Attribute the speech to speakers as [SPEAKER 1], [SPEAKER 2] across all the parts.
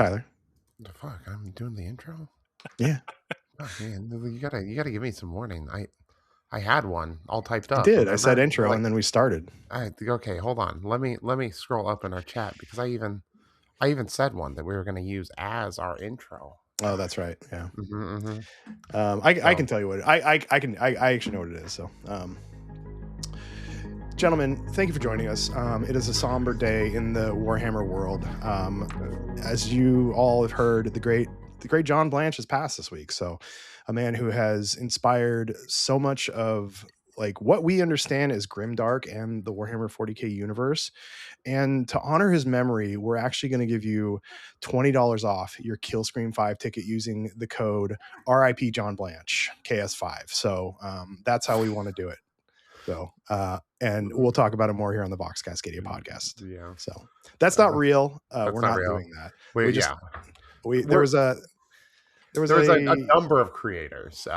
[SPEAKER 1] Tyler.
[SPEAKER 2] The fuck? I'm doing the intro.
[SPEAKER 1] Yeah,
[SPEAKER 2] Oh man, you gotta give me some warning. I had one all typed
[SPEAKER 1] I
[SPEAKER 2] up.
[SPEAKER 1] did.
[SPEAKER 2] Remember?
[SPEAKER 1] I said intro,
[SPEAKER 2] Like,
[SPEAKER 1] and then we started.
[SPEAKER 2] okay, hold on. Let me scroll up in our chat because I even said one that we were gonna use as our intro.
[SPEAKER 1] Oh, that's right. Yeah. I can
[SPEAKER 2] So,
[SPEAKER 1] tell you what I actually know what it is. So, gentlemen, thank you for joining us. It is a somber day in the Warhammer world. As you all have heard, the great John Blanche has passed this week. So, a man who has inspired so much of like what we understand as grimdark and the Warhammer 40K universe. And to honor his memory, we're actually going to give you $20 off your Kill Scream 5 ticket using the code RIP John Blanche KS5. So that's how we want to do it. So, and we'll talk about it more here on the Vox Cascadia podcast.
[SPEAKER 2] yeah.
[SPEAKER 1] So that's not real. We're not
[SPEAKER 2] real.
[SPEAKER 1] doing that.
[SPEAKER 2] There was a number of creators.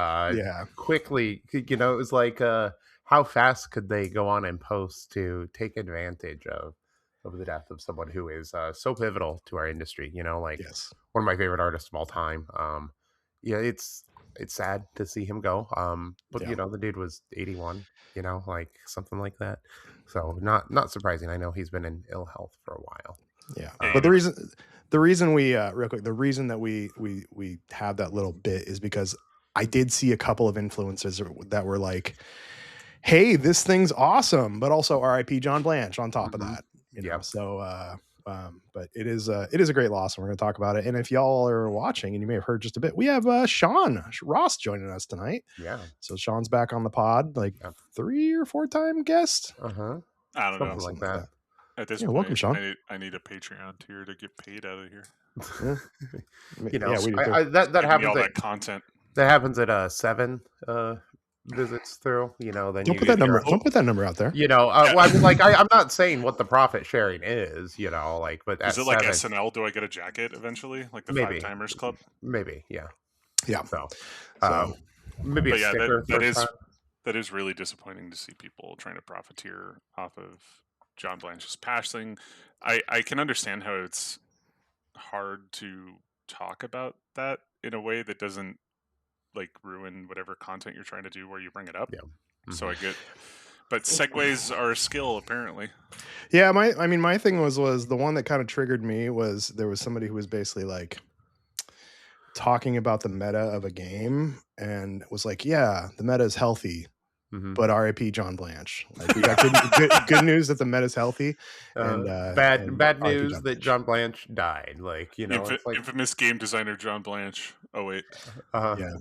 [SPEAKER 2] Quickly, it was like, how fast could they go on and post to take advantage of the death of someone who is so pivotal to our industry?
[SPEAKER 1] Yes.
[SPEAKER 2] One of my favorite artists of all time. It's sad to see him go. But the dude was 81. Like something like that. So not surprising. I know he's been in ill health for a while.
[SPEAKER 1] Yeah, but the reason we real quick, the reason that we have that little bit is because I did see a couple of influencers that were like, "Hey, this thing's awesome," but also R.I.P. John Blanche on top of that. So, but it is a great loss, and we're going to talk about it. And if y'all are watching, and you may have heard just a bit, we have Shawn Ross joining us tonight.
[SPEAKER 2] Yeah.
[SPEAKER 1] So Shawn's back on the pod, like 3 or 4 time guest.
[SPEAKER 3] I don't
[SPEAKER 2] Something
[SPEAKER 3] know,
[SPEAKER 2] like that.
[SPEAKER 3] At this point,
[SPEAKER 1] welcome, Shawn.
[SPEAKER 3] I need a Patreon tier to get paid out of here.
[SPEAKER 2] That happens.
[SPEAKER 3] All that content
[SPEAKER 2] that happens at 7 visits through. Then
[SPEAKER 1] don't put that number. Don't put that number out there.
[SPEAKER 2] Well, I mean, like I'm not saying what the profit sharing is. But
[SPEAKER 3] is it like SNL? Do I get a jacket eventually, like the
[SPEAKER 2] maybe.
[SPEAKER 3] 5 Timers Club?
[SPEAKER 2] Maybe, yeah.
[SPEAKER 1] So
[SPEAKER 2] maybe a sticker.
[SPEAKER 3] That is really disappointing to see people trying to profiteer off of John Blanche's passing. I can understand how it's hard to talk about that in a way that doesn't like ruin whatever content you're trying to do where you bring it up.
[SPEAKER 2] Yeah. Mm-hmm.
[SPEAKER 3] So I get, but segues are a skill apparently.
[SPEAKER 1] Yeah, my thing was the one that kind of triggered me was there was somebody who was basically like talking about the meta of a game and was like, yeah, the meta is healthy. But RIP John Blanche. Like, we got good news that the meta is healthy, and
[SPEAKER 2] bad news that John Blanche died. Like
[SPEAKER 3] infamous game designer John Blanche. Oh wait,
[SPEAKER 1] yeah.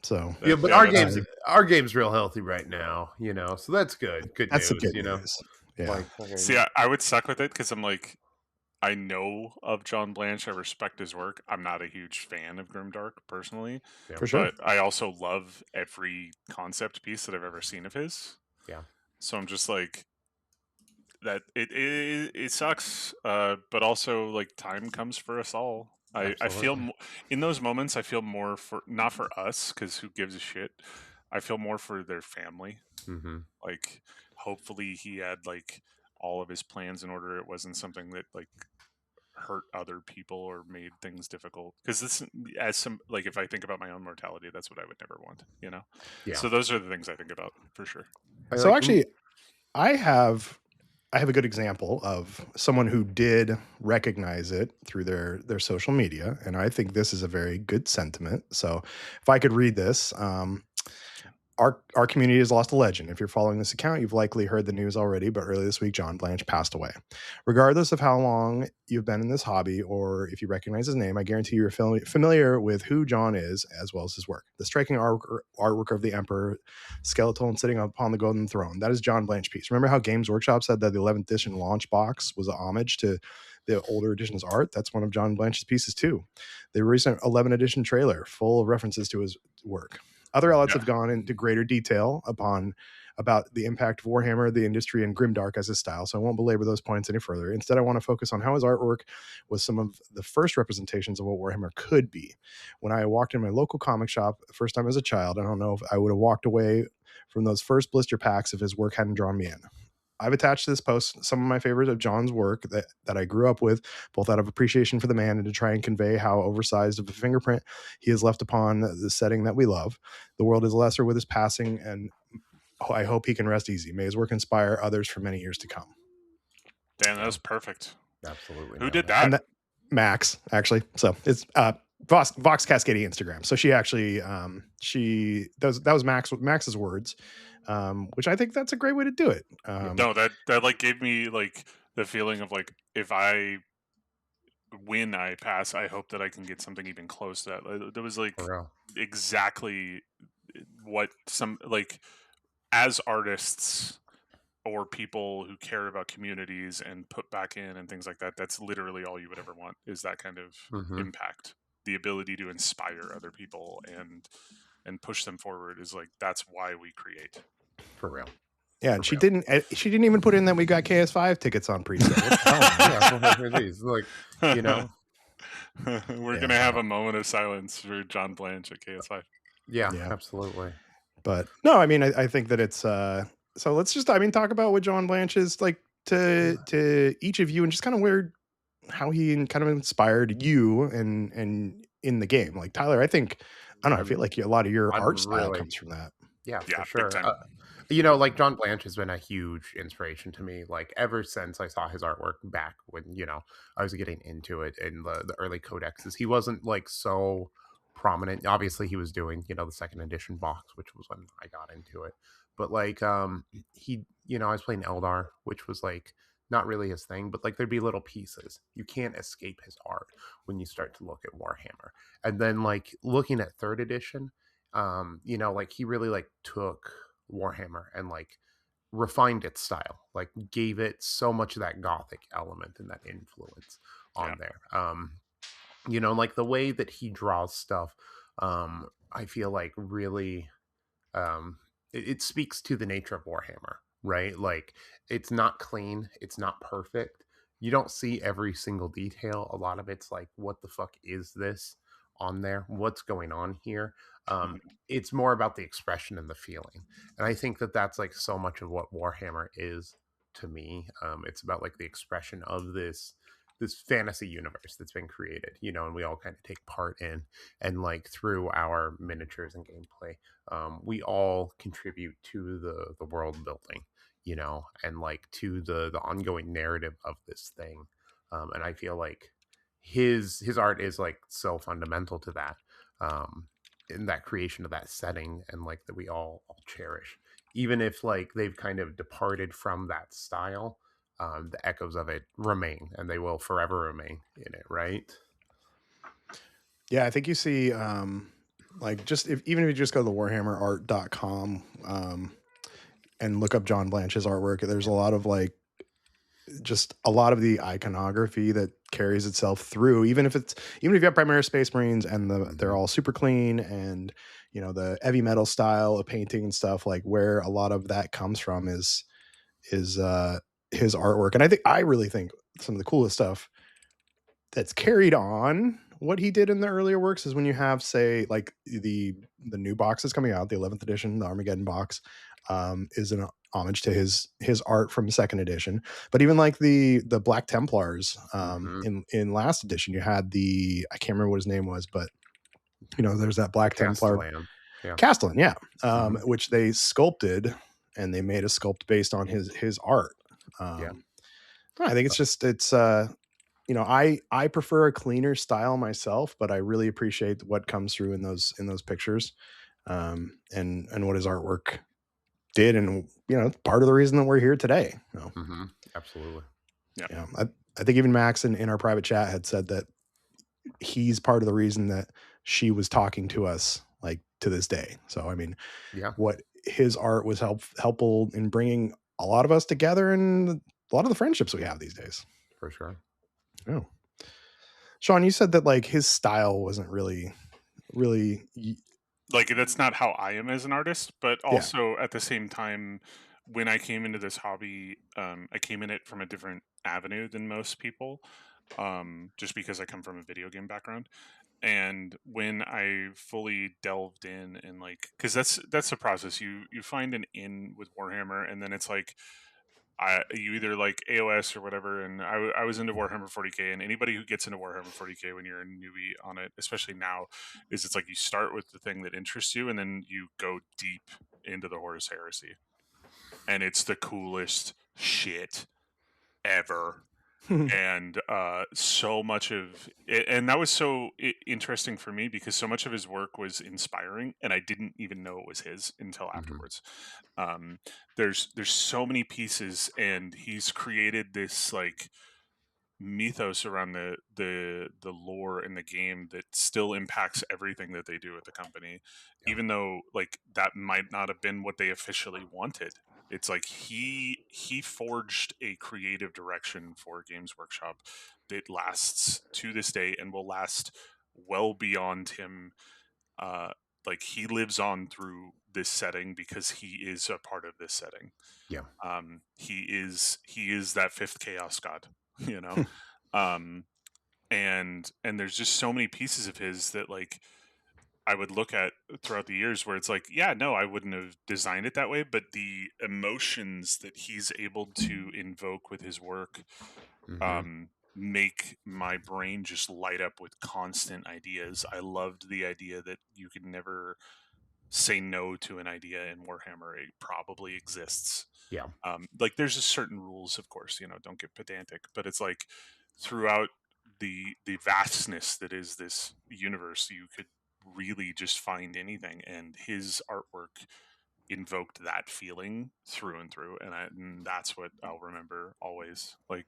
[SPEAKER 1] So
[SPEAKER 2] but our game's real healthy right now. So that's good. Good
[SPEAKER 1] that's
[SPEAKER 2] news.
[SPEAKER 1] Good news.
[SPEAKER 3] Yeah. See, I would suck with it because I'm like, I know of John Blanche. I respect his work. I'm not a huge fan of Grimdark personally.
[SPEAKER 1] Yeah, for sure.
[SPEAKER 3] But I also love every concept piece that I've ever seen of his.
[SPEAKER 2] Yeah.
[SPEAKER 3] So I'm just like, that it sucks. But also like time comes for us all. I feel in those moments, I feel more for, not for us, because who gives a shit? I feel more for their family.
[SPEAKER 2] Mm-hmm.
[SPEAKER 3] Like, hopefully he had like all of his plans in order. It wasn't something that like hurt other people or made things difficult. Because this, as some, like, if I think about my own mortality, that's what I would never want.
[SPEAKER 2] Yeah.
[SPEAKER 3] So those are the things I think about for sure.
[SPEAKER 1] So actually, I have a good example of someone who did recognize it through their social media, and I think this is a very good sentiment. So if I could read this, our community has lost a legend. If you're following this account, you've likely heard the news already, but earlier this week, John Blanche passed away. Regardless of how long you've been in this hobby or if you recognize his name, I guarantee you're familiar with who John is as well as his work. The striking artwork of the Emperor skeleton sitting upon the golden throne. That is John Blanche piece. Remember how Games Workshop said that the 11th edition launch box was a homage to the older edition's art? That's one of John Blanche's pieces too. The recent 11th edition trailer, full of references to his work. Other outlets have gone into greater detail about the impact of Warhammer, the industry, and Grimdark as his style, so I won't belabor those points any further. Instead, I want to focus on how his artwork was some of the first representations of what Warhammer could be. When I walked in my local comic shop the first time as a child, I don't know if I would have walked away from those first blister packs if his work hadn't drawn me in. I've attached to this post some of my favorites of John's work that I grew up with, both out of appreciation for the man and to try and convey how oversized of a fingerprint he has left upon the setting that we love. The world is lesser with his passing, and I hope he can rest easy. May his work inspire others for many years to come.
[SPEAKER 3] Damn, that was perfect.
[SPEAKER 2] Absolutely.
[SPEAKER 3] Who did that?
[SPEAKER 1] And Max, actually. So it's Vox Cascading Instagram. So she actually that was Max's words, which I think that's a great way to do it.
[SPEAKER 3] No, that like gave me like the feeling of like, if I win, I pass, I hope that I can get something even close to that. That was like exactly what some, like, as artists or people who care about communities and put back in and things like that, that's literally all you would ever want, is that kind of impact. The ability to inspire other people and push them forward is like, that's why we create.
[SPEAKER 2] For real.
[SPEAKER 1] Yeah, and she didn't even put in that we got KS5 tickets on pre-sale.
[SPEAKER 2] Like, you know,
[SPEAKER 3] we're gonna have a moment of silence for John Blanche at KS5.
[SPEAKER 2] Yeah, absolutely.
[SPEAKER 1] But no, I mean, I think that it's so let's just, I mean, talk about what John Blanche is like to each of you, and just kind of how he kind of inspired you and in the game. Like Tyler, I think, I don't know, I feel like a lot of your art style comes from that.
[SPEAKER 2] Yeah, for sure. You know, like John Blanche has been a huge inspiration to me, like ever since I saw his artwork back when, you know, I was getting into it in the early codexes. He wasn't like so prominent. Obviously he was doing, you know, the second edition box, which was when I got into it. But like he, you know, I was playing Eldar, which was like not really his thing, but like there'd be little pieces. You can't escape his art when you start to look at Warhammer. And then like looking at third edition, you know, like he really like took Warhammer and like refined its style, like gave it so much of that gothic element and that influence on there. You know, like the way that he draws stuff, I feel like really it speaks to the nature of Warhammer, right? Like it's not clean, it's not perfect. You don't see every single detail. A lot of it's like, what the fuck is this on there? What's going on here? It's more about the expression and the feeling. And I think that that's like so much of what Warhammer is to me. It's about like the expression of this fantasy universe that's been created, you know, and we all kind of take part in, and like through our miniatures and gameplay, we all contribute to the world building, you know, and like to the ongoing narrative of this thing. And I feel like his art is like so fundamental to that, in that creation of that setting, and like that we all cherish, even if like they've kind of departed from that style. The echoes of it remain, and they will forever remain in it, right?
[SPEAKER 1] Yeah, I think you see like just even if you just go to the warhammerart.com and look up John Blanche's artwork, there's a lot of like just a lot of the iconography that carries itself through, even if you have Primaris Space Marines and they're all super clean, and you know, the heavy metal style of painting and stuff, like where a lot of that comes from is his artwork. And I really think some of the coolest stuff that's carried on what he did in the earlier works is when you have, say, like the new boxes coming out, the 11th edition, the Armageddon box, is an homage to his art from second edition. But even like the Black Templars, in last edition, you had I can't remember what his name was, but you know, there's that Black Templar Castellan, which they sculpted, and they made a sculpt based on his art. I think it's you know, I prefer a cleaner style myself, but I really appreciate what comes through in those pictures, and what his artwork did, and you know, part of the reason that we're here today. You know?
[SPEAKER 2] Absolutely.
[SPEAKER 1] Yeah. You know, I think even Max in our private chat had said that he's part of the reason that she was talking to us like to this day. So I mean, what his art was helpful in bringing a lot of us together, and a lot of the friendships we have these days.
[SPEAKER 2] For sure.
[SPEAKER 1] Oh, Shawn, you said that like his style wasn't really
[SPEAKER 3] like, that's not how I am as an artist, but also at the same time, when I came into this hobby, I came in it from a different avenue than most people, just because I come from a video game background. And when I fully delved in, and like, because that's the process, you find an in with Warhammer, and then it's like, you either like AOS or whatever, and I was into Warhammer 40k, and anybody who gets into Warhammer 40k when you're a newbie on it, especially now, is it's like you start with the thing that interests you, and then you go deep into the Horus Heresy, and it's the coolest shit ever. And so much of it, and that was so interesting for me because so much of his work was inspiring, and I didn't even know it was his until afterwards. There's so many pieces, and he's created this like mythos around the lore in the game that still impacts everything that they do at the company, even though like that might not have been what they officially wanted. It's like he forged a creative direction for Games Workshop that lasts to this day and will last well beyond him. uh like he lives on through this setting because he is a part of this setting.
[SPEAKER 2] Yeah.
[SPEAKER 3] He is that fifth chaos god, you know. um and there's just so many pieces of his that like I would look at throughout the years where it's like, yeah, no, I wouldn't have designed it that way, but the emotions that he's able to invoke with his work make my brain just light up with constant ideas. I loved the idea that you could never say no to an idea in Warhammer. It probably exists.
[SPEAKER 2] Yeah.
[SPEAKER 3] Like there's a certain rules, of course, you know, don't get pedantic, but it's like throughout the vastness that is this universe, you could really just find anything, and his artwork invoked that feeling through and through, and that's what I'll remember always. Like,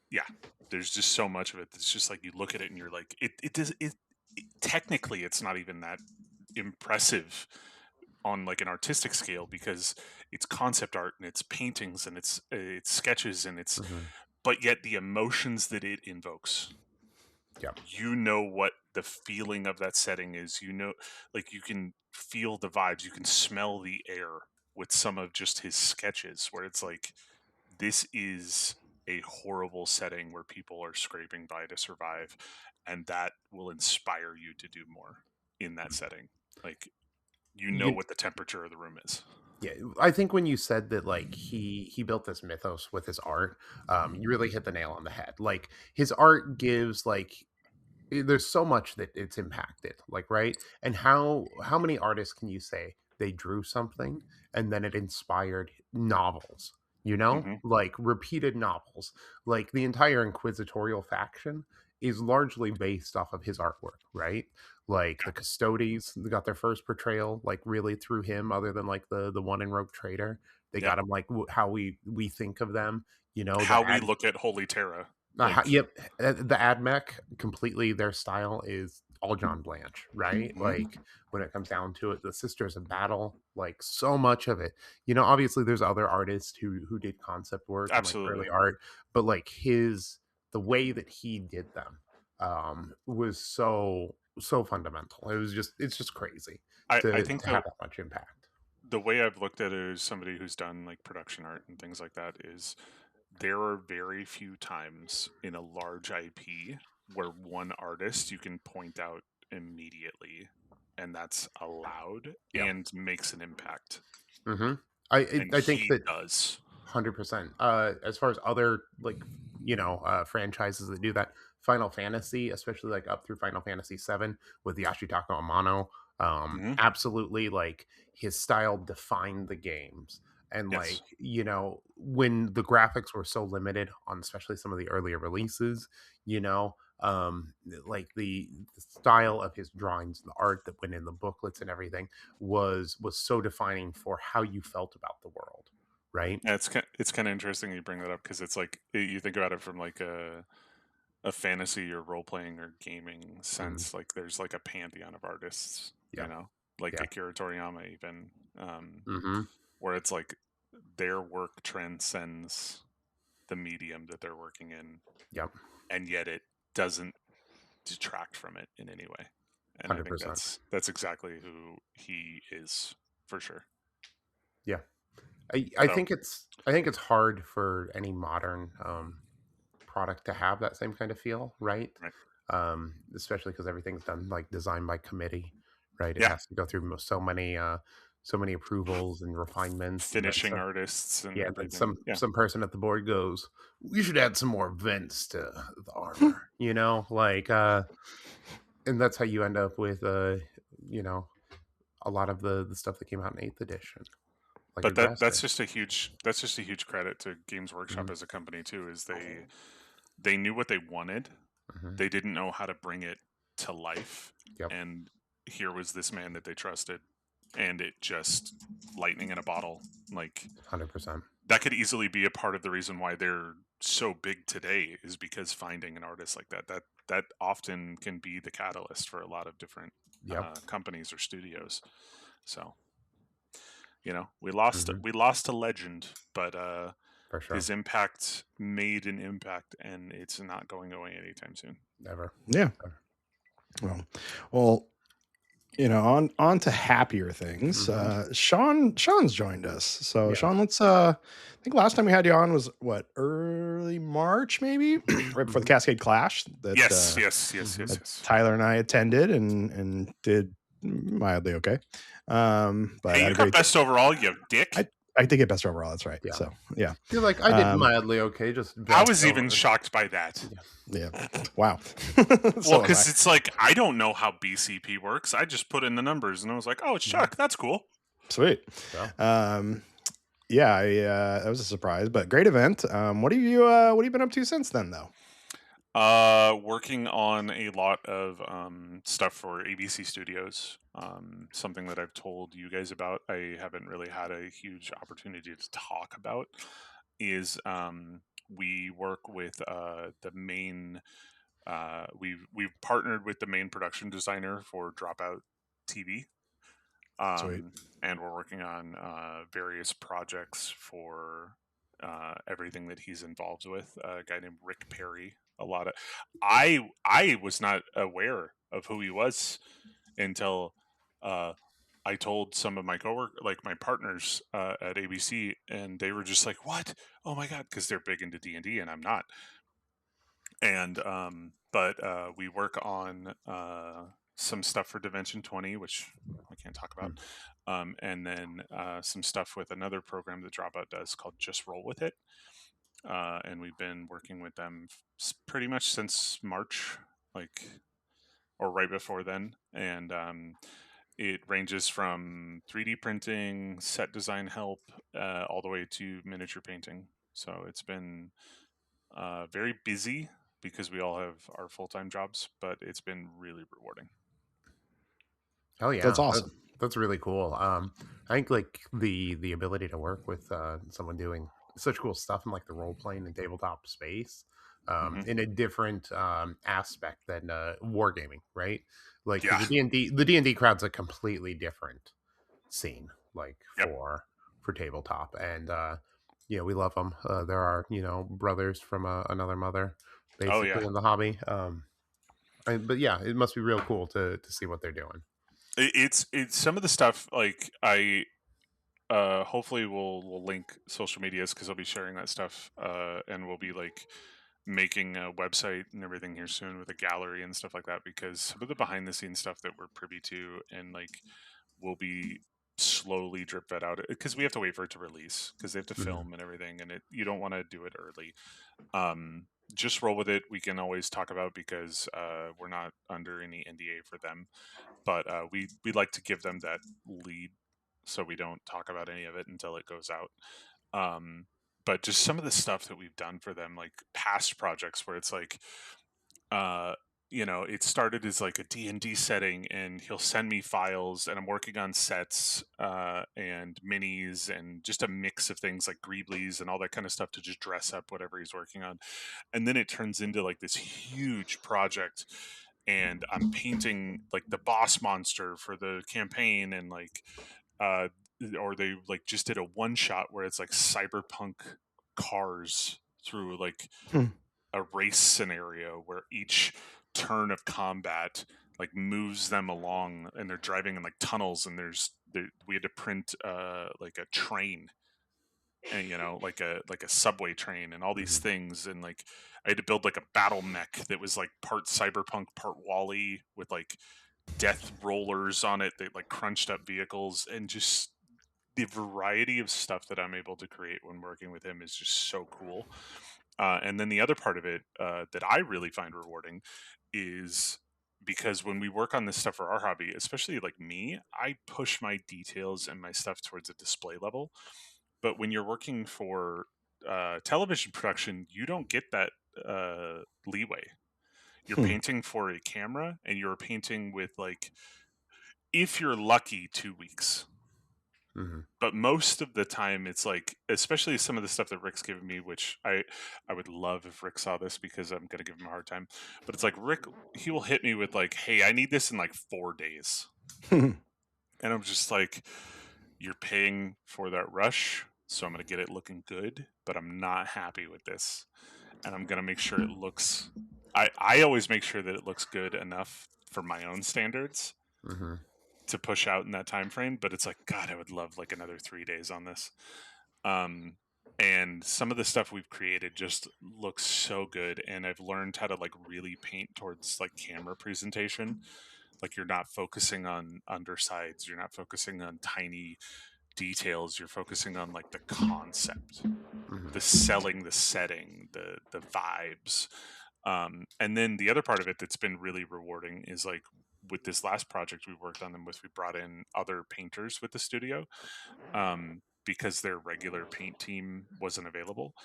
[SPEAKER 3] yeah, there's just so much of it. It's just like you look at it and you're like, it does it technically it's not even that impressive on like an artistic scale because it's concept art and it's paintings and it's sketches and it's but yet the emotions that it invokes, you know what the feeling of that setting is, you know, like you can feel the vibes, you can smell the air with some of just his sketches where it's like this is a horrible setting where people are scraping by to survive, and that will inspire you to do more in that setting. Like you know what the temperature of the room is.
[SPEAKER 2] Yeah, I think when you said that, like he built this mythos with his art, you really hit the nail on the head. Like his art gives like there's so much that it's impacted, like right, and how many artists can you say they drew something and then it inspired novels? You know, like repeated novels, like the entire inquisitorial faction is largely based off of his artwork, right? Like the Custodes got their first portrayal like really through him, other than like the one in Rogue Trader. They got him like how we think of them, you know,
[SPEAKER 3] how we look at Holy Terra.
[SPEAKER 2] Like, yep, the AdMech completely. Their style is all John Blanche, right? Like when it comes down to it, the Sisters of Battle, like so much of it. You know, obviously there's other artists who did concept work and like early art, but like the way that he did them was so fundamental. It's just crazy
[SPEAKER 3] I think
[SPEAKER 2] to have that much impact.
[SPEAKER 3] The way I've looked at it as somebody who's done like production art and things like that is there are very few times in a large IP where one artist you can point out immediately and that's allowed and makes an impact.
[SPEAKER 2] I think that
[SPEAKER 3] does
[SPEAKER 2] 100%. As far as other like franchises that do that, Final Fantasy, especially like up through Final Fantasy 7 with Yoshitaka Amano, absolutely like his style defined the games. And like when the graphics were so limited on especially some of the earlier releases, like the style of his drawings, the art that went in the booklets and everything was so defining for how you felt about the world. Right.
[SPEAKER 3] Yeah, it's kind of interesting you bring that up because it's like you think about it from like a fantasy or role playing or gaming sense. Like there's like a pantheon of artists, you know, like Akira Toriyama even, where it's like their work transcends the medium that they're working in.
[SPEAKER 2] Yep.
[SPEAKER 3] And yet it doesn't detract from it in any way. And 100%. I think that's exactly who he is for sure.
[SPEAKER 2] Yeah. I think it's hard for any modern product to have that same kind of feel, right? Especially because everything's done like designed by committee, right? It has to go through so so many approvals and refinements,
[SPEAKER 3] finishing artists, and
[SPEAKER 2] everything. Some person at the board goes, "We should add some more vents to the armor," like, and that's how you end up with, a lot of the stuff that came out in 8th edition.
[SPEAKER 3] Like, but that's just a huge credit to Games Workshop as a company too. Is they knew what they wanted. They didn't know how to bring it to life, and here was this man that they trusted, and it just lightning in a bottle. Like
[SPEAKER 2] 100%.
[SPEAKER 3] That could easily be a part of the reason why they're so big today, is because finding an artist like that often can be the catalyst for a lot of different companies or studios. So, we lost a legend, but
[SPEAKER 2] for sure,
[SPEAKER 3] his impact made an impact, and it's not going away anytime soon.
[SPEAKER 2] Never.
[SPEAKER 1] Yeah. Well, on to happier things. Sean's joined us. So Sean, let's I think last time we had you on was early March, maybe right before the Cascade Clash.
[SPEAKER 3] Yes.
[SPEAKER 1] Tyler and I attended and did mildly okay. But
[SPEAKER 3] hey, you got best overall, you dick.
[SPEAKER 1] I did get best overall. That's right.
[SPEAKER 2] Yeah.
[SPEAKER 1] So yeah,
[SPEAKER 2] you're like, I did mildly okay. Just
[SPEAKER 3] I was even shocked by that.
[SPEAKER 1] Yeah. Wow.
[SPEAKER 3] Well, because it's like, I don't know how BCP works. I just put in the numbers, and I was like, oh, it's Chuck. That's cool.
[SPEAKER 1] Sweet. That was a surprise, but great event. What have you been up to since then, though?
[SPEAKER 3] Working on a lot of stuff for ABC Studios. Something that I've told you guys about, I haven't really had a huge opportunity to talk about, is we work with the main. We've partnered with the main production designer for Dropout TV. And we're working on various projects for everything that he's involved with. A guy named Rick Perry. I was not aware of who he was until I told some of my my partners at ABC, and they were just like, "What? Oh my god!" Because they're big into D&D, and I'm not. And but we work on some stuff for Dimension 20, which I can't talk about, and then some stuff with another program that Dropout does called Just Roll With It. And we've been working with them pretty much since March, or right before then. And it ranges from 3D printing, set design help, all the way to miniature painting. So it's been very busy because we all have our full-time jobs, but it's been really rewarding.
[SPEAKER 2] Oh yeah,
[SPEAKER 1] that's awesome.
[SPEAKER 2] That's really cool. I think the ability to work with someone doing such cool stuff in the role playing and tabletop space in a different aspect than wargaming, right? The D&D crowd's a completely different scene, for tabletop, and we love them. There are brothers from another mother, basically, in the hobby. But yeah, it must be real cool to see what they're doing.
[SPEAKER 3] It's some of the stuff I hopefully we'll link social medias, because I'll be sharing that stuff, and we'll be making a website and everything here soon with a gallery and stuff like that, because some of the behind the scenes stuff that we're privy to and will be slowly drip fed out, because we have to wait for it to release, because they have to film and everything, and you don't want to do it early. Just Roll With It, we can always talk about, because we're not under any NDA for them, but we like to give them that lead, so we don't talk about any of it until it goes out. But just some of the stuff that we've done for them, past projects where it's it started as a D&D setting, and he'll send me files, and I'm working on sets and minis and just a mix of things like Greeblies and all that kind of stuff to just dress up whatever he's working on. And then it turns into this huge project, and I'm painting the boss monster for the campaign, and or they just did a one shot where it's cyberpunk cars through a race scenario, where each turn of combat moves them along, and they're driving in tunnels, and we had to print a train, and a subway train, and all these things, and I had to build a battle mech that was part cyberpunk, part Wall-E, with death rollers on it, they crunched up vehicles, and just the variety of stuff that I'm able to create when working with him is just so cool. And then the other part of it that I really find rewarding is because when we work on this stuff for our hobby, especially like me, I push my details and my stuff towards a display level. But when you're working for television production, you don't get that leeway. You're painting for a camera, and you're painting with, like, if you're lucky, 2 weeks.
[SPEAKER 2] Mm-hmm.
[SPEAKER 3] But most of the time, it's like, especially some of the stuff that Rick's given me, which I would love if Rick saw this because I'm gonna give him a hard time. But it's like Rick, he will hit me with like, "Hey, I need this in like 4 days," and I'm just like, "You're paying for that rush, so I'm gonna get it looking good, but I'm not happy with this, and I'm gonna make sure it looks." I always make sure that it looks good enough for my own standards.
[SPEAKER 2] Mm-hmm.
[SPEAKER 3] To push out in that time frame, but it's like, God, I would love like another 3 days on this. And some of the stuff we've created just looks so good, and I've learned how to like really paint towards like camera presentation. Like, you're not focusing on undersides, you're not focusing on tiny details, you're focusing on like the concept, the selling, the setting, the vibes. And then the other part of it that's been really rewarding is like, with this last project we worked on them with, we brought in other painters with the studio because their regular paint team wasn't available.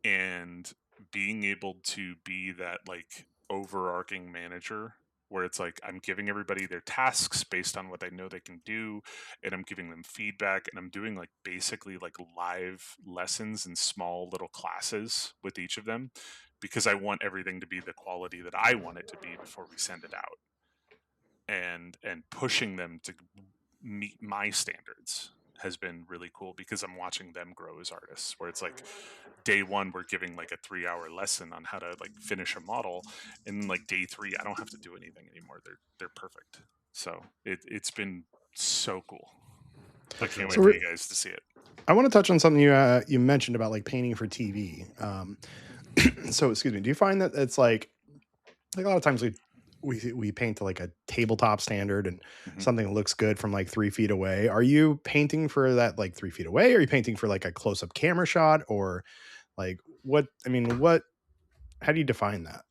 [SPEAKER 3] And being able to be that like overarching manager where it's like, I'm giving everybody their tasks based on what I know they can do, and I'm giving them feedback, and I'm doing like basically like live lessons and small little classes with each of them, because I want everything to be the quality that I want it to be before we send it out, and pushing them to meet my standards has been really cool, because I'm watching them grow as artists, where it's like, day one we're giving like a 3-hour lesson on how to like finish a model, and then like day 3 I don't have to do anything anymore. They're perfect. So it's been so cool. I can't wait for you guys to see it.
[SPEAKER 1] I want to touch on something you mentioned about like painting for TV. So excuse me, do you find that it's like a lot of times we paint to like a tabletop standard and something that looks good from like 3 feet away? Are you painting for that like 3 feet away? Or are you painting for like a close-up camera shot? Or like what, I mean, what, how do you define that?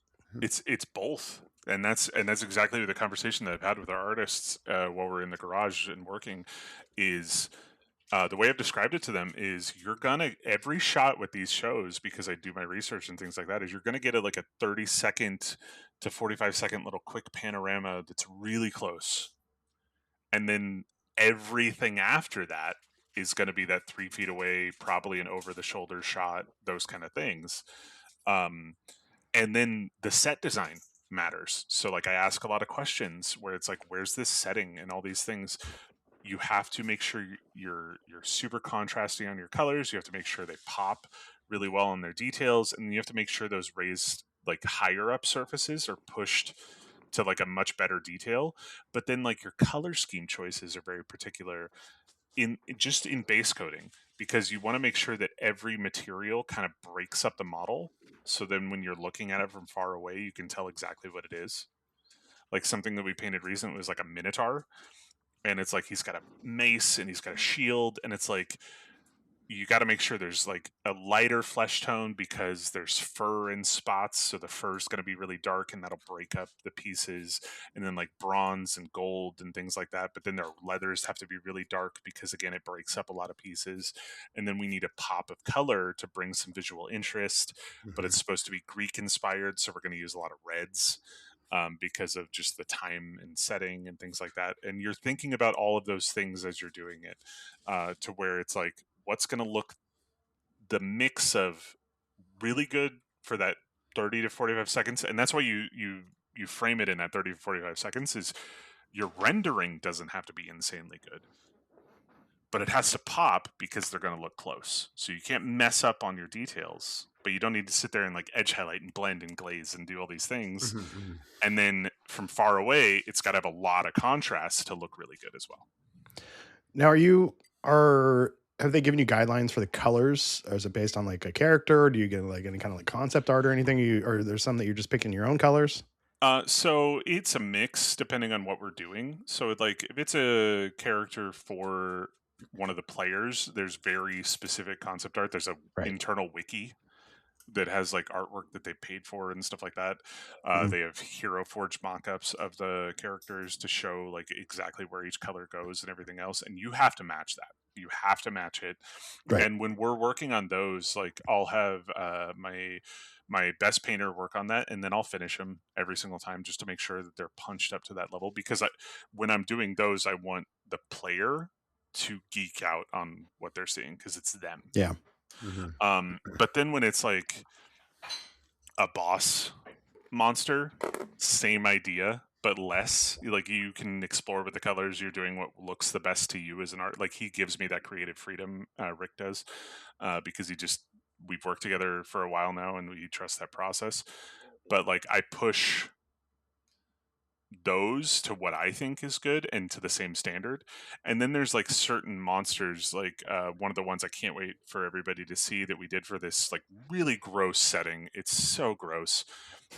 [SPEAKER 3] It's both. And that's exactly the conversation that I've had with our artists while we're in the garage and working is, the way I've described it to them is, you're gonna, every shot with these shows, because I do my research and things like that, is you're gonna get like a 30-second to 45-second little quick panorama that's really close. And then everything after that is going to be that 3 feet away, probably an over the shoulder shot, those kind of things. And then the set design matters. So like, I ask a lot of questions where it's like, where's this setting and all these things. You have to make sure you're super contrasting on your colors. You have to make sure they pop really well on their details, and you have to make sure those raised like higher up surfaces are pushed to like a much better detail. But then like, your color scheme choices are very particular in just in base coating, because you want to make sure that every material kind of breaks up the model, so then when you're looking at it from far away, you can tell exactly what it is. Like, something that we painted recently was like a minotaur, and it's like, he's got a mace and he's got a shield, and it's like, you got to make sure there's like a lighter flesh tone because there's fur in spots, so the fur is going to be really dark and that'll break up the pieces. And then like bronze and gold and things like that, but then their leathers have to be really dark because, again, it breaks up a lot of pieces. And then we need a pop of color to bring some visual interest, but it's supposed to be Greek inspired, so we're going to use a lot of reds. Because of just the time and setting and things like that. And you're thinking about all of those things as you're doing it, to where it's like, what's going to look, the mix of really good for that 30 to 45 seconds. And that's why you frame it in that 30 to 45 seconds, is your rendering doesn't have to be insanely good, but it has to pop because they're going to look close. So you can't mess up on your details, but you don't need to sit there and like edge highlight and blend and glaze and do all these things. And then from far away, it's got to have a lot of contrast to look really good as well.
[SPEAKER 1] Now, have they given you guidelines for the colors? Or is it based on like a character? Or do you get like any kind of like concept art or anything? Or there's some that you're just picking your own colors?
[SPEAKER 3] So it's a mix depending on what we're doing. So like, if it's a character for one of the players, there's very specific concept art. There's a internal wiki that has like artwork that they paid for and stuff like that. They have Hero Forge mock-ups of the characters to show like exactly where each color goes and everything else, and you have to match that. You have to match it. And when we're working on those, like I'll have my best painter work on that, and then I'll finish them every single time just to make sure that they're punched up to that level, because when I'm doing those, I want the player to geek out on what they're seeing because it's them.
[SPEAKER 1] Yeah.
[SPEAKER 3] But then when it's like a boss monster, same idea but less. Like you can explore with the colors. You're doing what looks the best to you as an art. Like he gives me that creative freedom. Rick does, because we've worked together for a while now, and we trust that process. But like I push those to what I think is good and to the same standard. And then there's like certain monsters, like one of the ones I can't wait for everybody to see that we did for this like really gross setting. It's so gross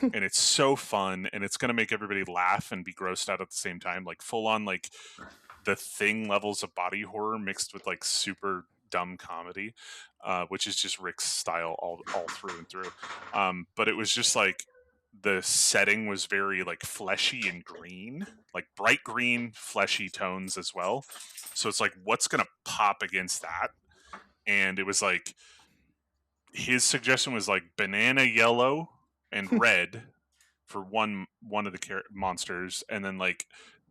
[SPEAKER 3] and it's so fun, and it's going to make everybody laugh and be grossed out at the same time, like full on like The Thing levels of body horror mixed with like super dumb comedy, which is just Rick's style all through and through. But it was just like the setting was very like fleshy and green, like bright green, fleshy tones as well. So it's like, what's going to pop against that? And it was like, his suggestion was like banana yellow and red for one of the monsters, and then like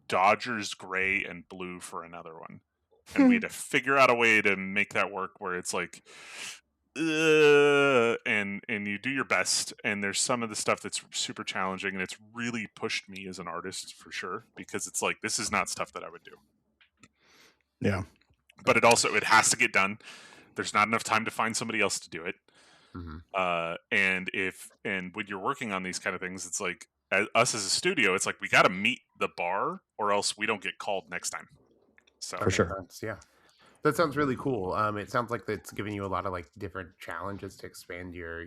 [SPEAKER 3] Dodgers gray and blue for another one. And we had to figure out a way to make that work where it's like, and you do your best, and there's some of the stuff that's super challenging, and it's really pushed me as an artist for sure, because it's like, this is not stuff that I would do.
[SPEAKER 1] Yeah.
[SPEAKER 3] But it has to get done. There's not enough time to find somebody else to do it. And when you're working on these kind of things, it's like, us as a studio, it's like we got to meet the bar or else we don't get called next time. So
[SPEAKER 1] for sure.
[SPEAKER 2] Yeah. That sounds really cool. It sounds like it's giving you a lot of like different challenges to expand your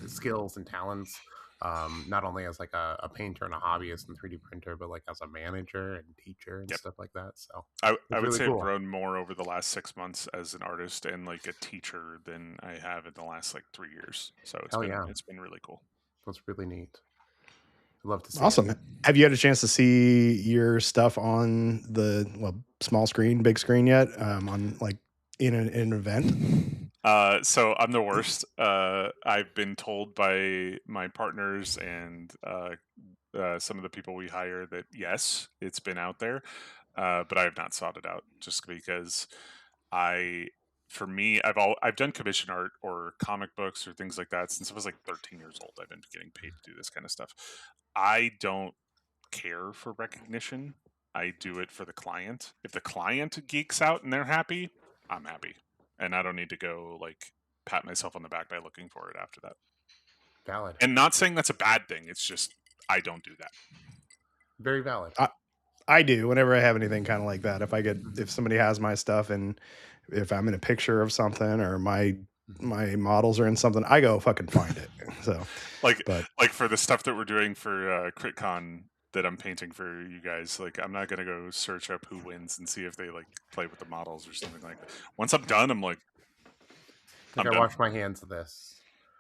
[SPEAKER 2] skills and talents. Not only as like a painter and a hobbyist and 3D printer, but like as a manager and teacher and stuff like that. So
[SPEAKER 3] I would really say I've grown more over the last 6 months as an artist and like a teacher than I have in the last like 3 years. So it's been really cool.
[SPEAKER 2] That's really neat. I'd love to see
[SPEAKER 1] awesome.
[SPEAKER 2] it.
[SPEAKER 1] Have you had a chance to see your stuff on the small screen, big screen yet? On like in an event?
[SPEAKER 3] So I'm the worst. I've been told by my partners and some of the people we hire that yes, it's been out there, but I have not sought it out just because for me, I've done commission art or comic books or things like that since I was like 13 years old. I've been getting paid to do this kind of stuff. I don't care for recognition. I do it for the client. If the client geeks out and they're happy, I'm happy. And I don't need to go like pat myself on the back by looking for it after that.
[SPEAKER 2] Valid.
[SPEAKER 3] And not saying that's a bad thing. It's just, I don't do that.
[SPEAKER 2] Very valid.
[SPEAKER 1] I do whenever I have anything kind of like that. If somebody has my stuff and if I'm in a picture of something or my models are in something, I go fucking find it. So
[SPEAKER 3] like for the stuff that we're doing for CritCon that I'm painting for you guys, like I'm not gonna go search up who wins and see if they like play with the models or something like that. Once I'm done, I'm like,
[SPEAKER 2] I wash my hands of this.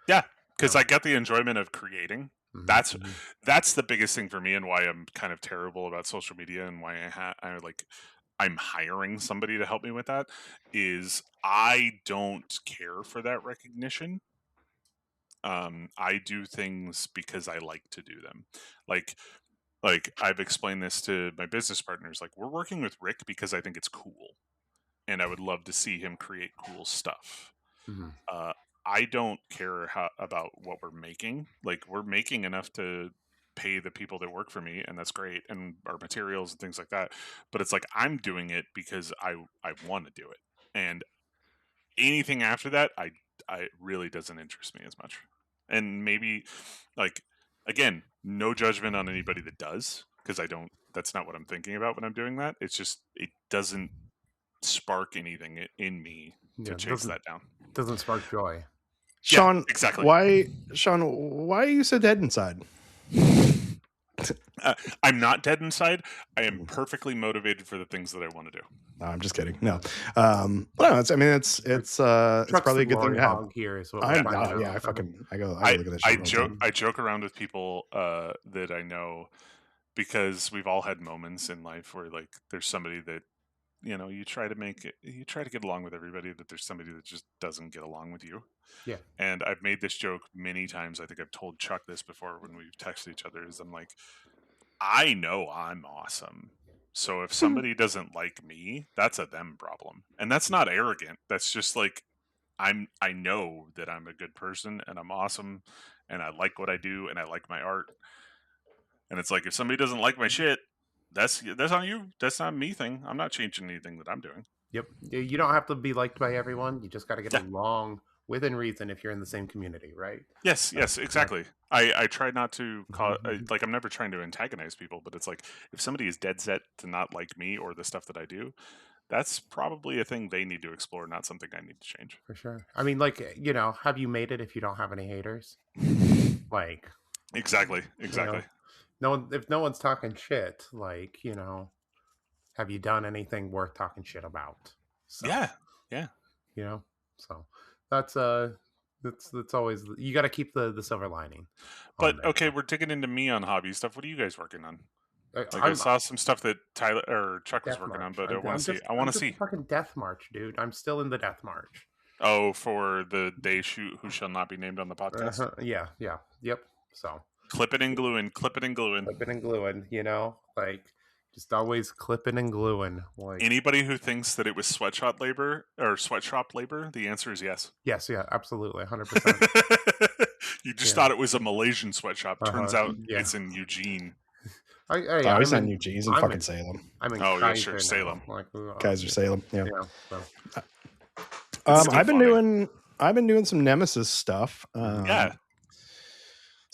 [SPEAKER 3] Yeah, because I get the enjoyment of creating. That's the biggest thing for me, and why I'm kind of terrible about social media, and why I'm hiring somebody to help me with that. Is I don't care for that recognition. I do things because I like to do them. Like I've explained this to my business partners. Like, we're working with Rick because I think it's cool, and I would love to see him create cool stuff. I don't care about what we're making. Like, we're making enough to pay the people that work for me, and that's great, and our materials and things like that. But it's like, I'm doing it because I want to do it, and anything after that, I really doesn't interest me as much. And maybe, like, again, no judgment on anybody that does, because that's not what I'm thinking about when I'm doing that. It's just, it doesn't spark anything in me to chase that down.
[SPEAKER 2] Doesn't spark joy.
[SPEAKER 1] Shawn,
[SPEAKER 3] exactly.
[SPEAKER 1] Why are you so dead inside?
[SPEAKER 3] I'm not dead inside. I am perfectly motivated for the things that I want to do.
[SPEAKER 1] No, I'm just kidding. No, it's probably a good thing to have.
[SPEAKER 2] Here is what
[SPEAKER 1] I
[SPEAKER 2] go.
[SPEAKER 1] look at that.
[SPEAKER 3] I joke around with people that I know, because we've all had moments in life where like there's somebody that, you know, you try to get along with everybody, that there's somebody that just doesn't get along with you.
[SPEAKER 2] Yeah.
[SPEAKER 3] And I've made this joke many times. I think I've told Chuck this before when we've texted each other, is I'm like, I know I'm awesome. So if somebody doesn't like me, that's a them problem. And that's not arrogant. That's just like, I know that I'm a good person and I'm awesome and I like what I do and I like my art. And it's like, if somebody doesn't like my shit, that's on you. That's not me thing. I'm not changing anything that I'm doing.
[SPEAKER 2] Yep. You don't have to be liked by everyone. You just got to get along within reason if you're in the same community, right?
[SPEAKER 3] Yes, exactly. Yeah. I try not to call like, I'm never trying to antagonize people, but it's like, if somebody is dead set to not like me or the stuff that I do, that's probably a thing they need to explore, not something I need to change.
[SPEAKER 2] For sure. I mean, like, you know, have you made it if you don't have any haters? Like,
[SPEAKER 3] exactly.
[SPEAKER 2] You know, if no one's talking shit, like, you know, have you done anything worth talking shit about?
[SPEAKER 3] So, yeah.
[SPEAKER 2] You know, so that's always, you got to keep the silver lining.
[SPEAKER 3] But okay, we're digging into me on hobby stuff. What are you guys working on? I saw some stuff that Tyler or Chuck was working on, but I want to see. I want to see.
[SPEAKER 2] Fucking Death March, dude. I'm still in the Death March.
[SPEAKER 3] Oh, for the Day Shoot Who Shall Not Be Named on the podcast.
[SPEAKER 2] Yeah. Yep. So
[SPEAKER 3] clipping and gluing.
[SPEAKER 2] You know, like, just always clipping and gluing. Like,
[SPEAKER 3] anybody who thinks that it was sweatshop labor, the answer is yes.
[SPEAKER 2] Yes, yeah, absolutely, 100%.
[SPEAKER 3] You just thought it was a Malaysian sweatshop. Turns out it's in Eugene.
[SPEAKER 1] He's in Eugene. He's in fucking Salem.
[SPEAKER 2] I'm in
[SPEAKER 3] Kaiser, Salem.
[SPEAKER 1] Kaiser, Salem. Yeah.
[SPEAKER 2] So.
[SPEAKER 1] I've been doing some Nemesis stuff.